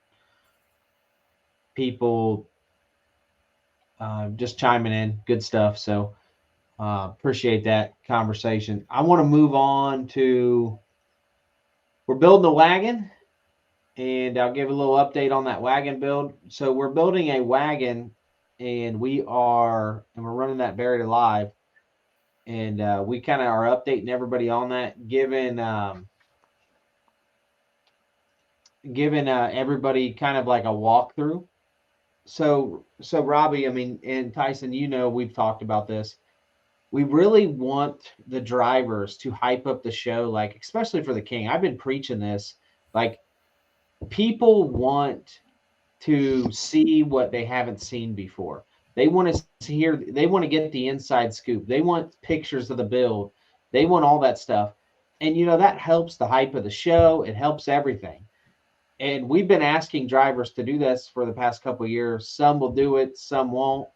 people just chiming in, good stuff. So appreciate that conversation. I want to move on to, we're building a wagon, and I'll give a little update on that wagon build. So we're building a wagon, and we're running that buried alive. And we kind of are updating everybody on that, giving everybody kind of like a walkthrough. So Robbie, I mean, and Tyson, we've talked about this. We really want the drivers to hype up the show, like especially for the King. I've been preaching this. Like people want to see what they haven't seen before. They want to hear, they want to get the inside scoop. They want pictures of the build. They want all that stuff. And that helps the hype of the show. It helps everything. And we've been asking drivers to do this for the past couple of years. Some will do it, some won't.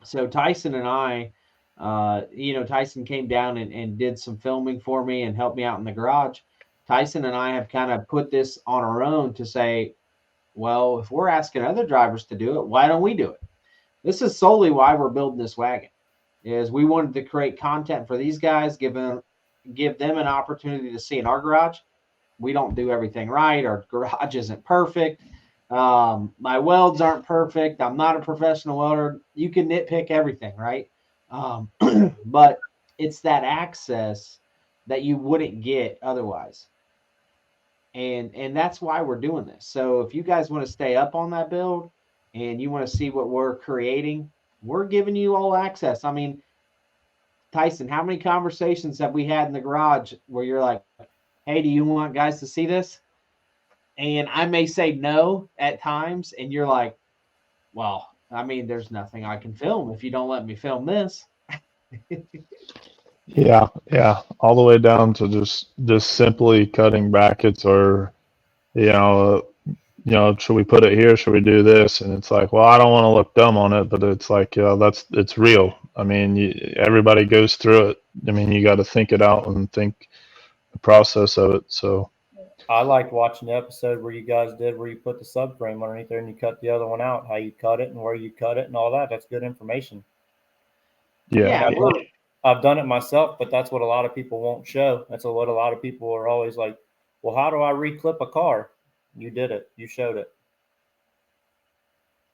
So Tyson and I, Tyson came down and did some filming for me and helped me out in the garage. Tyson and I have kind of put this on our own to say, well, if we're asking other drivers to do it, why don't we do it? This is solely why we're building this wagon. Is we wanted to create content for these guys, give them an opportunity to see in our garage. We don't do everything right. Our garage isn't perfect. My welds aren't perfect. I'm not a professional welder. You can nitpick everything, right? But it's that access that you wouldn't get otherwise. And that's why we're doing this. So if you guys want to stay up on that build and you want to see what we're creating, we're giving you all access. I mean, Tyson, how many conversations have we had in the garage where you're like, hey, do you want guys to see this? And I may say no at times, and you're like, well, I mean, there's nothing I can film if you don't let me film this. Yeah, yeah, all the way down to just simply cutting brackets, or you know, should we put it here? Should we do this? And it's like, well, I don't want to look dumb on it, but it's like, it's real. I mean, everybody goes through it. I mean, you got to think it out and think the process of it. So I liked watching the episode where you guys did where you put the subframe underneath there and you cut the other one out, how you cut it and where you cut it and all that. That's good information. yeah, Yeah, I've done it myself, but that's what a lot of people won't show. That's what a lot of people are always like, well, how do I reclip a car? You did it. You showed it.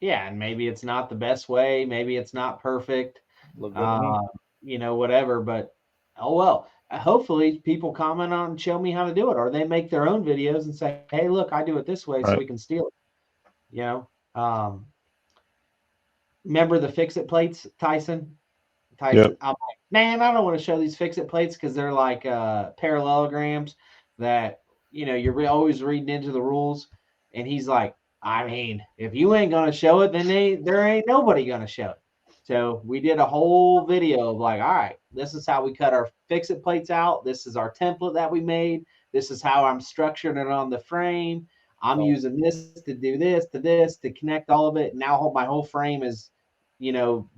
yeah, and maybe it's not the best way. Maybe it's not perfect. Look good to me. Whatever. But oh well. Hopefully, people comment on and show me how to do it, or they make their own videos and say, "Hey, look, I do it this way, so right. we can steal it." You know. Remember the fix-it plates, Tyson? Yep. I'm like, man, I don't want to show these fix-it plates because they're like parallelograms that you're always reading into the rules. And he's like, I mean, if you ain't gonna show it, then there ain't nobody gonna show it. So we did a whole video of like, all right, this is how we cut our fix-it plates out. This is our template that we made. This is how I'm structuring it on the frame. I'm using this to do this to connect all of it. Now my whole frame is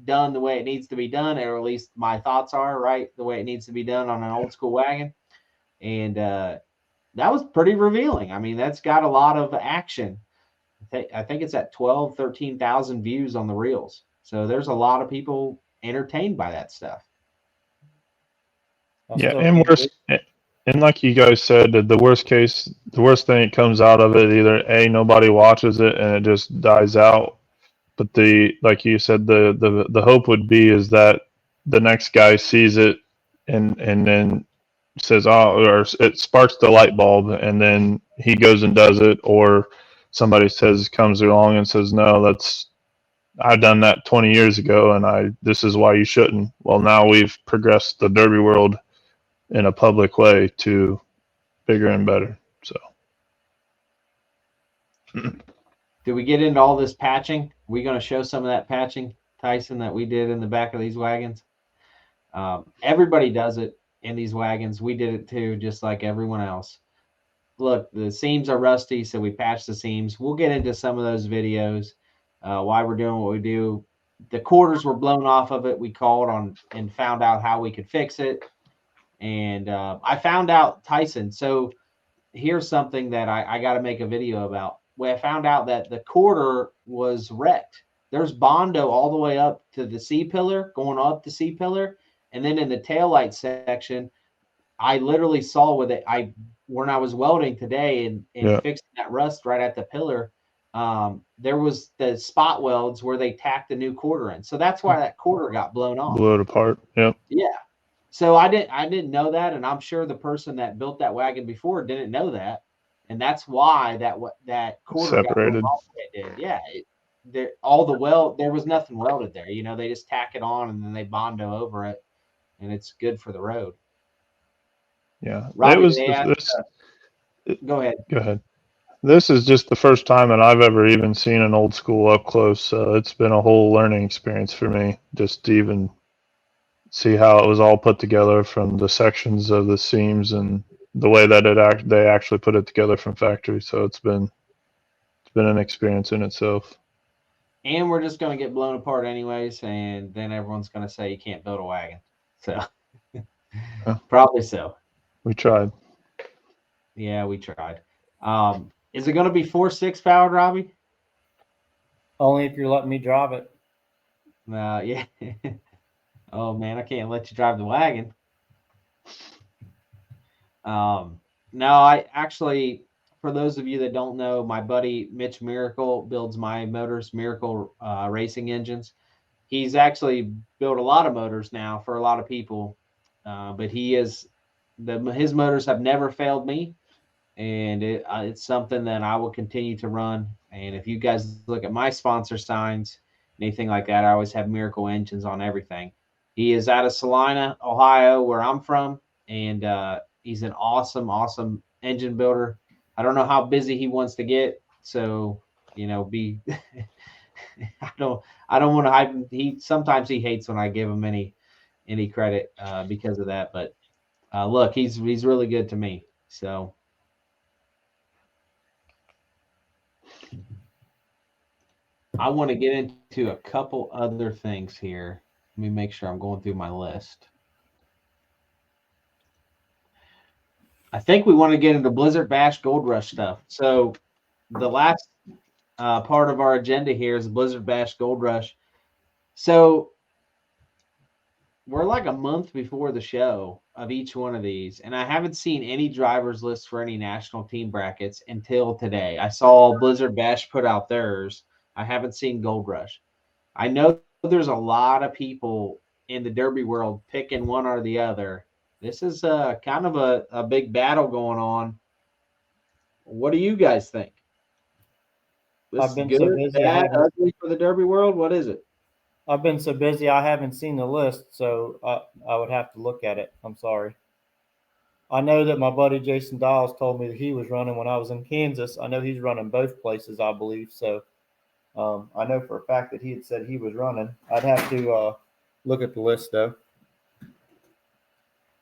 done the way it needs to be done, or at least my thoughts are right the way it needs to be done on an old school wagon. And that was pretty revealing. I mean, that's got a lot of action. I think it's at 13,000 views on the reels. So there's a lot of people entertained by that stuff. Yeah, and like you guys said, the worst thing that comes out of it, either nobody watches it and it just dies out. But like you said, the hope would be is that the next guy sees it and then says, oh, or it sparks the light bulb, and then he goes and does it, or somebody comes along and says, no, I've done that 20 years ago, and this is why you shouldn't. Well, now we've progressed the derby world in a public way to bigger and better. So. Did we get into all this patching? Are we going to show some of that patching, Tyson, that we did in the back of these wagons? Everybody does it in these wagons. We did it too, just like everyone else. Look, the seams are rusty, so we patched the seams. We'll get into some of those videos, why we're doing what we do. The quarters were blown off of it. We called on and found out how we could fix it. And I found out, Tyson, so here's something that I got to make a video about. When I found out that the quarter was wrecked. There's Bondo all the way up to the C-pillar, going up the C-pillar. And then in the taillight section, I literally saw with it, when I was welding today and fixing that rust right at the pillar, there was the spot welds where they tacked the new quarter in. So that's why that quarter got blown off. Blew it apart. Yep. Yeah. So I didn't know that, and I'm sure the person that built that wagon before didn't know that, and that's why that quarter separated. got blown off the way it did. Yeah, all the weld, there was nothing welded there. You know, they just tack it on and then they Bondo over it, and it's good for the road. Yeah, it Robbie, was they asked, this. go ahead. Go ahead. This is just the first time that I've ever even seen an old school up close. So it's been a whole learning experience for me just to even see how it was all put together from the sections of the seams and the way that they actually put it together from factory. So it's been an experience in itself. And we're just going to get blown apart anyways, and then everyone's going to say you can't build a wagon. So probably so. We tried. Yeah, we tried. Is it going to be 4.6 powered, Robbie? Only if you're letting me drive it. Yeah. Oh man, I can't let you drive the wagon. No, I actually, for those of you that don't know, my buddy Mitch Miracle builds my motors, Miracle Racing Engines. He's actually built a lot of motors now for a lot of people, but his motors have never failed me, and it's something that I will continue to run. And if you guys look at my sponsor signs, anything like that, I always have Miracle engines on everything. He is out of Salina, Ohio, where I'm from, and he's an awesome engine builder. I don't know how busy he wants to get, so be. I don't want to hype him. Sometimes he hates when I give him any credit because of that, but look, he's really good to me. So. I want to get into a couple other things here. Let me make sure I'm going through my list. I think we want to get into Blizzard Bash Gold Rush stuff. So the last part of our agenda here is Blizzard Bash Gold Rush. So we're like a month before the show of each one of these, and I haven't seen any drivers list for any national team brackets until today. I saw Blizzard Bash put out theirs. I haven't seen Gold Rush. I know there's a lot of people in the Derby world picking one or the other. This is kind of a big battle going on. What do you guys think? This I've is been good, so busy I bad, haven't. ugly for the Derby world? What is it? I've been so busy I haven't seen the list, so I would have to look at it. I'm sorry. I know that my buddy Jason Dials told me that he was running when I was in Kansas. I know he's running both places, I believe. So I know for a fact that he had said he was running. I'd have to look at the list though.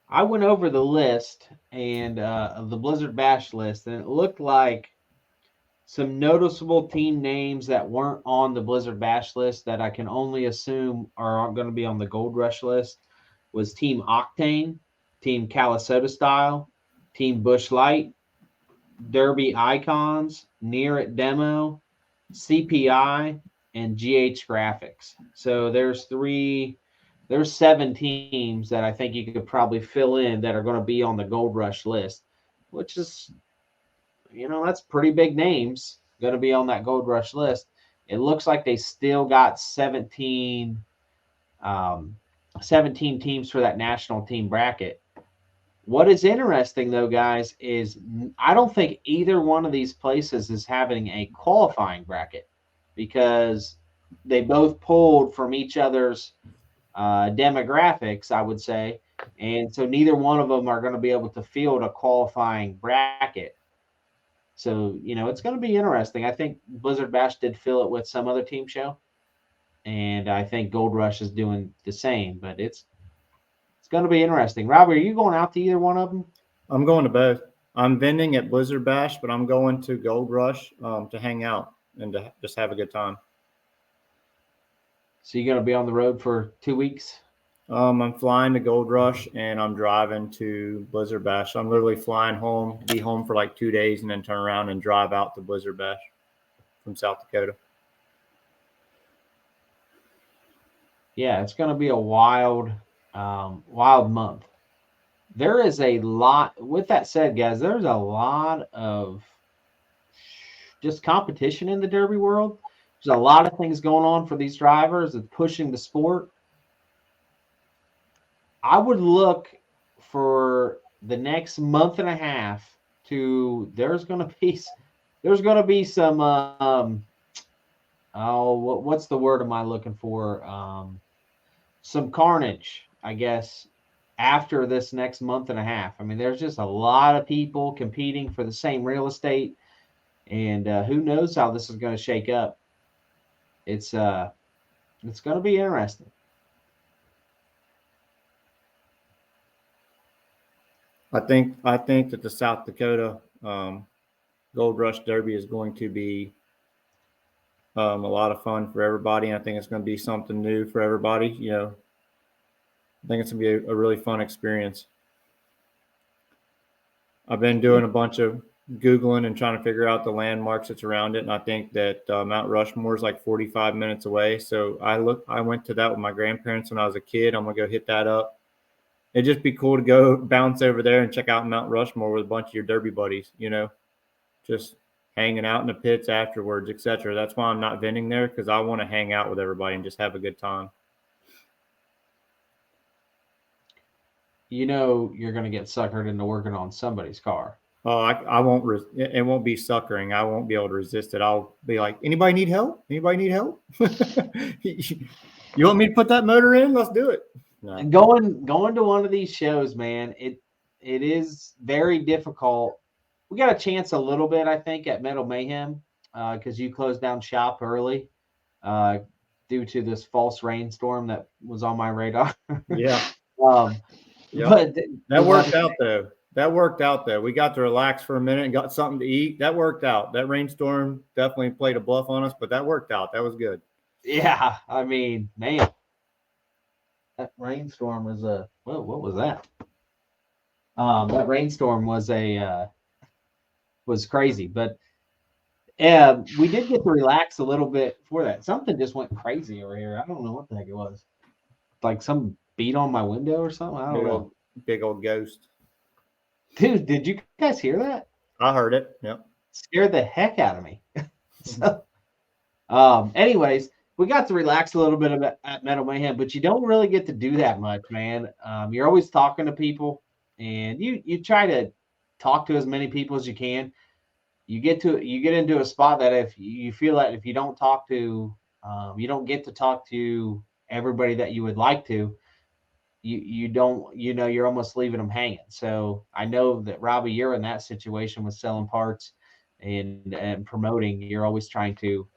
I went over the list and of the Blizzard Bash list, and it looked like some noticeable team names that weren't on the Blizzard Bash list that I can only assume are going to be on the Gold Rush list was Team Octane, Team Calisota Style, Team Bush Light, Derby Icons, Near It Demo, CPI, and GH Graphics. So there's 7 teams that I think you could probably fill in that are going to be on the Gold Rush list, which is, that's pretty big names going to be on that Gold Rush list. It looks like they still got 17 teams for that national team bracket. What is interesting, though, guys, is I don't think either one of these places is having a qualifying bracket because they both pulled from each other's demographics, I would say. And so neither one of them are going to be able to field a qualifying bracket. So, it's going to be interesting. I think Blizzard Bash did fill it with some other team show. And I think Gold Rush is doing the same, but it's going to be interesting. Robert, are you going out to either one of them? I'm going to both. I'm vending at Blizzard Bash, but I'm going to Gold Rush to hang out and to just have a good time. So you're going to be on the road for 2 weeks? I'm flying to Gold Rush and I'm driving to Blizzard Bash. So I'm literally flying home, be home for like 2 days, and then turn around and drive out to Blizzard Bash from South Dakota. Yeah, it's going to be a wild month. There is a lot. With that said, guys, there's a lot of just competition in the Derby world. There's a lot of things going on for these drivers and pushing the sport. I would look for the next month and a half there's going to be some what's the word am I looking for? Some carnage, I guess, after this next month and a half. I mean, there's just a lot of people competing for the same real estate, and who knows how this is going to shake up. It's going to be interesting. I think that the South Dakota Gold Rush Derby is going to be a lot of fun for everybody. And I think it's going to be something new for everybody. You know, I think it's going to be a really fun experience. I've been doing a bunch of Googling and trying to figure out the landmarks that's around it. And I think that Mount Rushmore is like 45 minutes away. So I went to that with my grandparents when I was a kid. I'm going to go hit that up. It'd just be cool to go bounce over there and check out Mount Rushmore with a bunch of your Derby buddies, you know, just hanging out in the pits afterwards, etc. That's why I'm not vending there, because I want to hang out with everybody and just have a good time. You know, you're going to get suckered into working on somebody's car. Oh, I won't. It won't be suckering. I won't be able to resist it. I'll be like, anybody need help? Anybody need help? You want me to put that motor in? Let's do it. No. Going to one of these shows, man, it is very difficult. We got a chance a little bit, I think, at Metal Mayhem because you closed down shop early due to this false rainstorm that was on my radar. Yeah. Yep. But that worked out though. That worked out though. We got to relax for a minute and got something to eat. That worked out. That rainstorm definitely played a bluff on us, but that worked out. That was good. Yeah, I mean, man, that rainstorm was what was that? That rainstorm was was crazy, but we did get to relax a little bit for that. Something just went crazy over here. I don't know what the heck it was. Like some beat on my window or something. I don't know. Big old ghost. Dude, did you guys hear that? I heard it. Yep. Scared the heck out of me. So, anyways, we got to relax a little bit at Metal Mayhem, but you don't really get to do that much, man. You're always talking to people, and you try to talk to as many people as you can. You get into a spot that if you feel that if you don't talk to, you don't get to talk to everybody that you would like to. You don't, you're almost leaving them hanging. So I know that Robbie, you're in that situation with selling parts and promoting. You're always trying to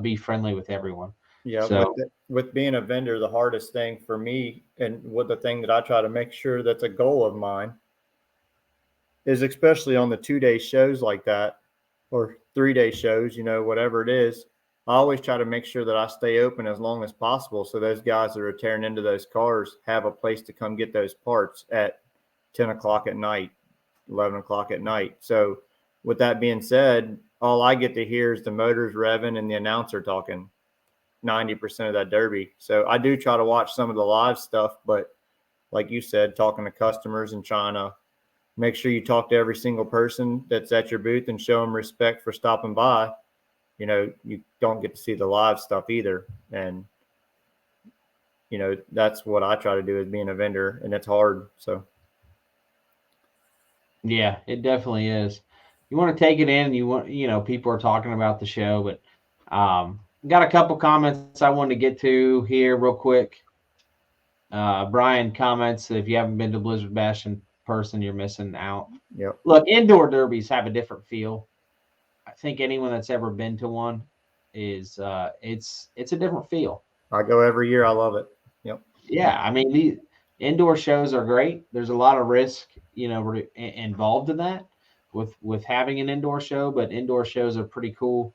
be friendly with everyone. Yeah. So with being a vendor, the hardest thing for me, and what the thing that I try to make sure that's a goal of mine, is especially on the 2-day shows like that, or 3-day shows, whatever it is, I always try to make sure that I stay open as long as possible, so those guys that are tearing into those cars have a place to come get those parts at 10 o'clock at night, 11 o'clock at night. So with that being said, all I get to hear is the motors revving and the announcer talking 90% of that derby. So I do try to watch some of the live stuff, but like you said, talking to customers and trying to make sure you talk to every single person that's at your booth and show them respect for stopping by. You don't get to see the live stuff either. And, that's what I try to do as being a vendor, and it's hard. So. Yeah, it definitely is. You want to take it in, people are talking about the show, but got a couple comments I wanted to get to here real quick. Brian comments that if you haven't been to Blizzard Bash in person, you're missing out. Yep. Look, indoor derbies have a different feel. I think anyone that's ever been to one is it's a different feel. I go every year. I love it. Yep. Yeah, I mean, the indoor shows are great. There's a lot of risk, involved in that with having an indoor show, but indoor shows are pretty cool.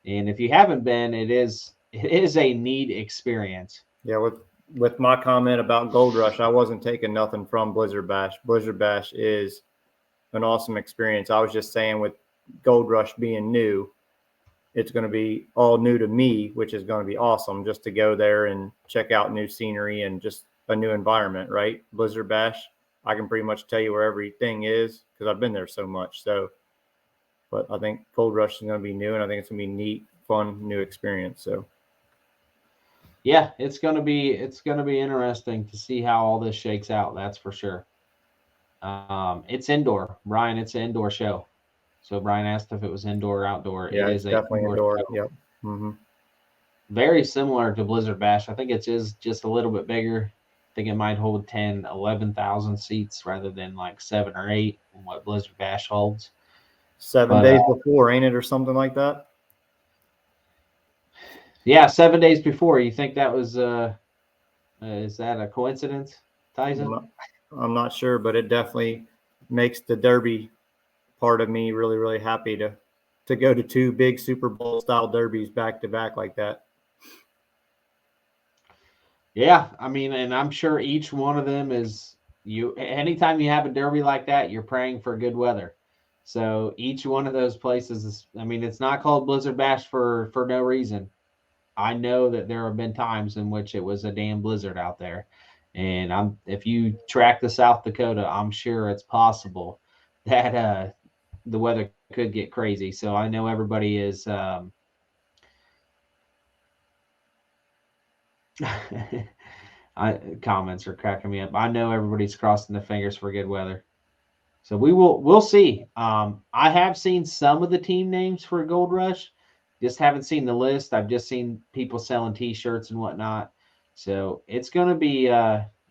And if you haven't been, it is a neat experience. Yeah, with my comment about Gold Rush, I wasn't taking nothing from Blizzard Bash. Blizzard Bash is an awesome experience. I was just saying with Gold Rush being new, it's going to be all new to me, which is going to be awesome just to go there and check out new scenery and just a new environment, right? Blizzard Bash, I can pretty much tell you where everything is because I've been there so much. So, but I think Gold Rush is going to be new, and I think it's going to be neat, fun, new experience. So, yeah, it's going to be interesting to see how all this shakes out. That's for sure. It's indoor, Brian. It's an indoor show. So Brian asked if it was indoor or outdoor. Yeah, it it's is definitely indoor. Show. Yep. Mm-hmm. very similar to Blizzard Bash. I think it is just a little bit bigger. I think it might hold 10, 11,000 seats rather than like 7 or 8, what Blizzard Bash holds. 7 But days before, ain't it, or something like that? yeah, 7 days before. You think that was is that a coincidence, I'm Tyson? not, I'm not sure, but it definitely makes the Derby part of me really, really happy to go to 2 big Super Bowl style derbies back to back like that. Yeah, I mean, and I'm sure each one of them is you. Anytime you have a derby like that, you're praying for good weather. So each one of those places is. I mean, it's not called Blizzard Bash for no reason. I know that there have been times in which it was a damn blizzard out there, and if you track the South Dakota, I'm sure it's possible that the weather could get crazy. So I know everybody is. Comments are cracking me up. I know everybody's crossing their fingers for good weather. So we'll see. I have seen some of the team names for Gold Rush, just haven't seen the list. I've just seen people selling T-shirts and whatnot. So it's gonna be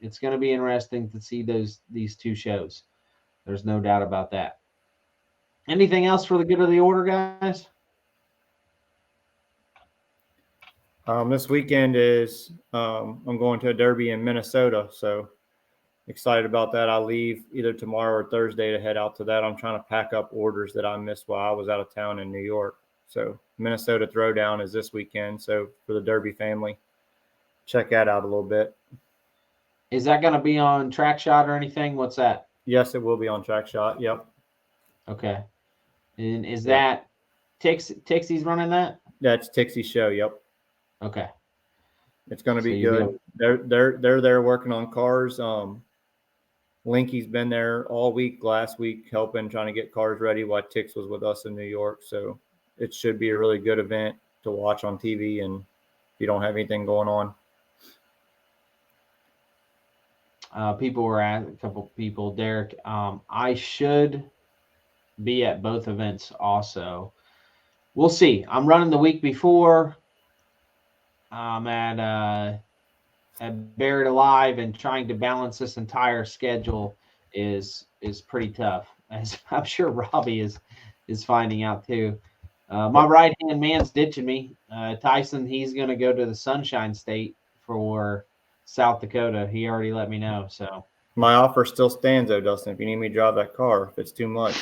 interesting to see these 2 shows. There's no doubt about that. Anything else for the good of the order, guys? This weekend is I'm going to a derby in Minnesota, so excited about that. I leave either tomorrow or Thursday to head out to that. I'm trying to pack up orders that I missed while I was out of town in New York. So Minnesota Throwdown is this weekend. So for the Derby family, check that out a little bit. Is that going to be on Track Shot or anything? What's that? Yes, it will be on Track Shot. Yep. Okay. And is Yeah. that Tixie's running that? That's Tixie's show. Yep. Okay. It's going to So be you'll be good. able- They're there working on cars. Linky's been there all week last week helping, trying to get cars ready while Tix was with us in New York. So it should be a really good event to watch on TV and if you don't have anything going on. People were at a couple people. Derek, I should be at both events also. We'll see. I'm running the week before. I'm at Buried Alive, and trying to balance this entire schedule is pretty tough, as I'm sure Robbie is finding out too. My right hand man's ditching me. Tyson, he's going to go to the Sunshine State for South Dakota. He already let me know. So My offer still stands though, Dustin. If you need me to drive that car, if it's too much,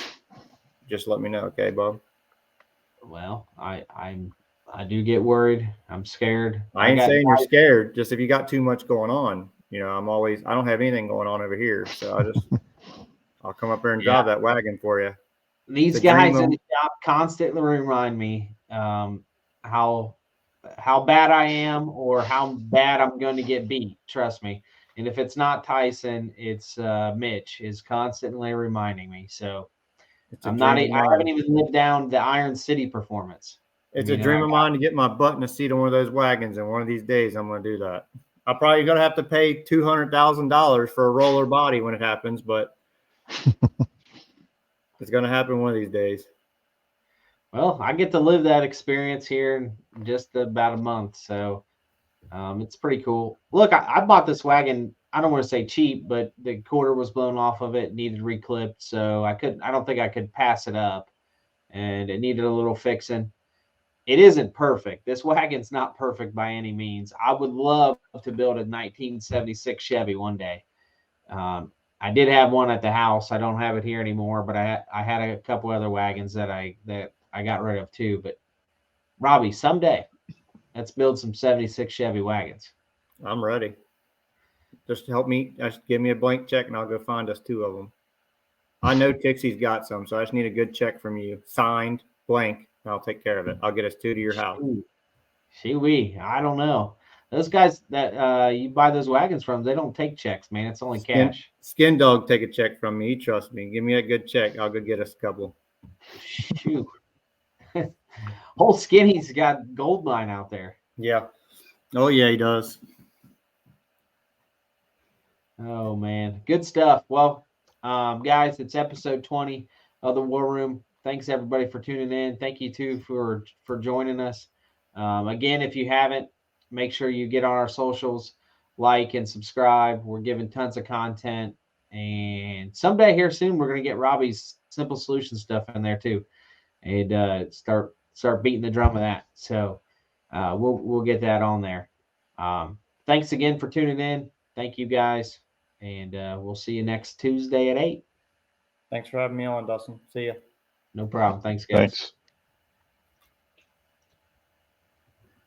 just let me know, okay, Bob? well, I do get worried. I'm scared. I ain't got saying you're scared. Just if you got too much going on, I don't have anything going on over here. So I'll come up there and drive that wagon for you. These guys in the shop constantly remind me how bad I am or how bad I'm going to get beat. Trust me. And if it's not Tyson, it's Mitch is constantly reminding me. So I haven't even lived down the Iron City performance. It's a dream of mine to get my butt in a seat on one of those wagons, and one of these days I'm going to do that. I'm probably going to have to pay $200,000 for a roller body when it happens, but it's going to happen one of these days. Well, I get to live that experience here in just about a month, so it's pretty cool. Look, I bought this wagon. I don't want to say cheap, but the quarter was blown off of it, needed reclipped, so I don't think I could pass it up, and it needed a little fixing. It isn't perfect. This wagon's not perfect by any means. I would love to build a 1976 Chevy one day. I did have one at the house. I don't have it here anymore, but I had a couple other wagons that I got rid of too. But Robbie, someday let's build some 76 Chevy wagons. I'm ready. Just help me. Just give me a blank check and I'll go find us 2 of them. I know Tixie's got some, so I just need a good check from you. Signed, blank, and I'll take care of it. I'll get us 2 to your house. I don't know. Those guys that you buy those wagons from, they don't take checks, man. It's only cash. Skin Dog take a check from me. He trusts me. Give me a good check. I'll go get us a couple. Shoot. Whole Skinny's got gold mine out there. Yeah. Oh, yeah, he does. Oh, man. Good stuff. Well, guys, it's episode 20 of the War Room. Thanks, everybody, for tuning in. Thank you, too, for joining us. Again, if you haven't, make sure you get on our socials, like and subscribe. We're giving tons of content. And someday here soon, we're going to get Robbie's Simple Solution stuff in there too, and start beating the drum of that. So we'll get that on there. Thanks again for tuning in. Thank you guys, and we'll see you next Tuesday at 8. Thanks for having me on, Dustin. See ya. No problem. Thanks, guys. Thanks.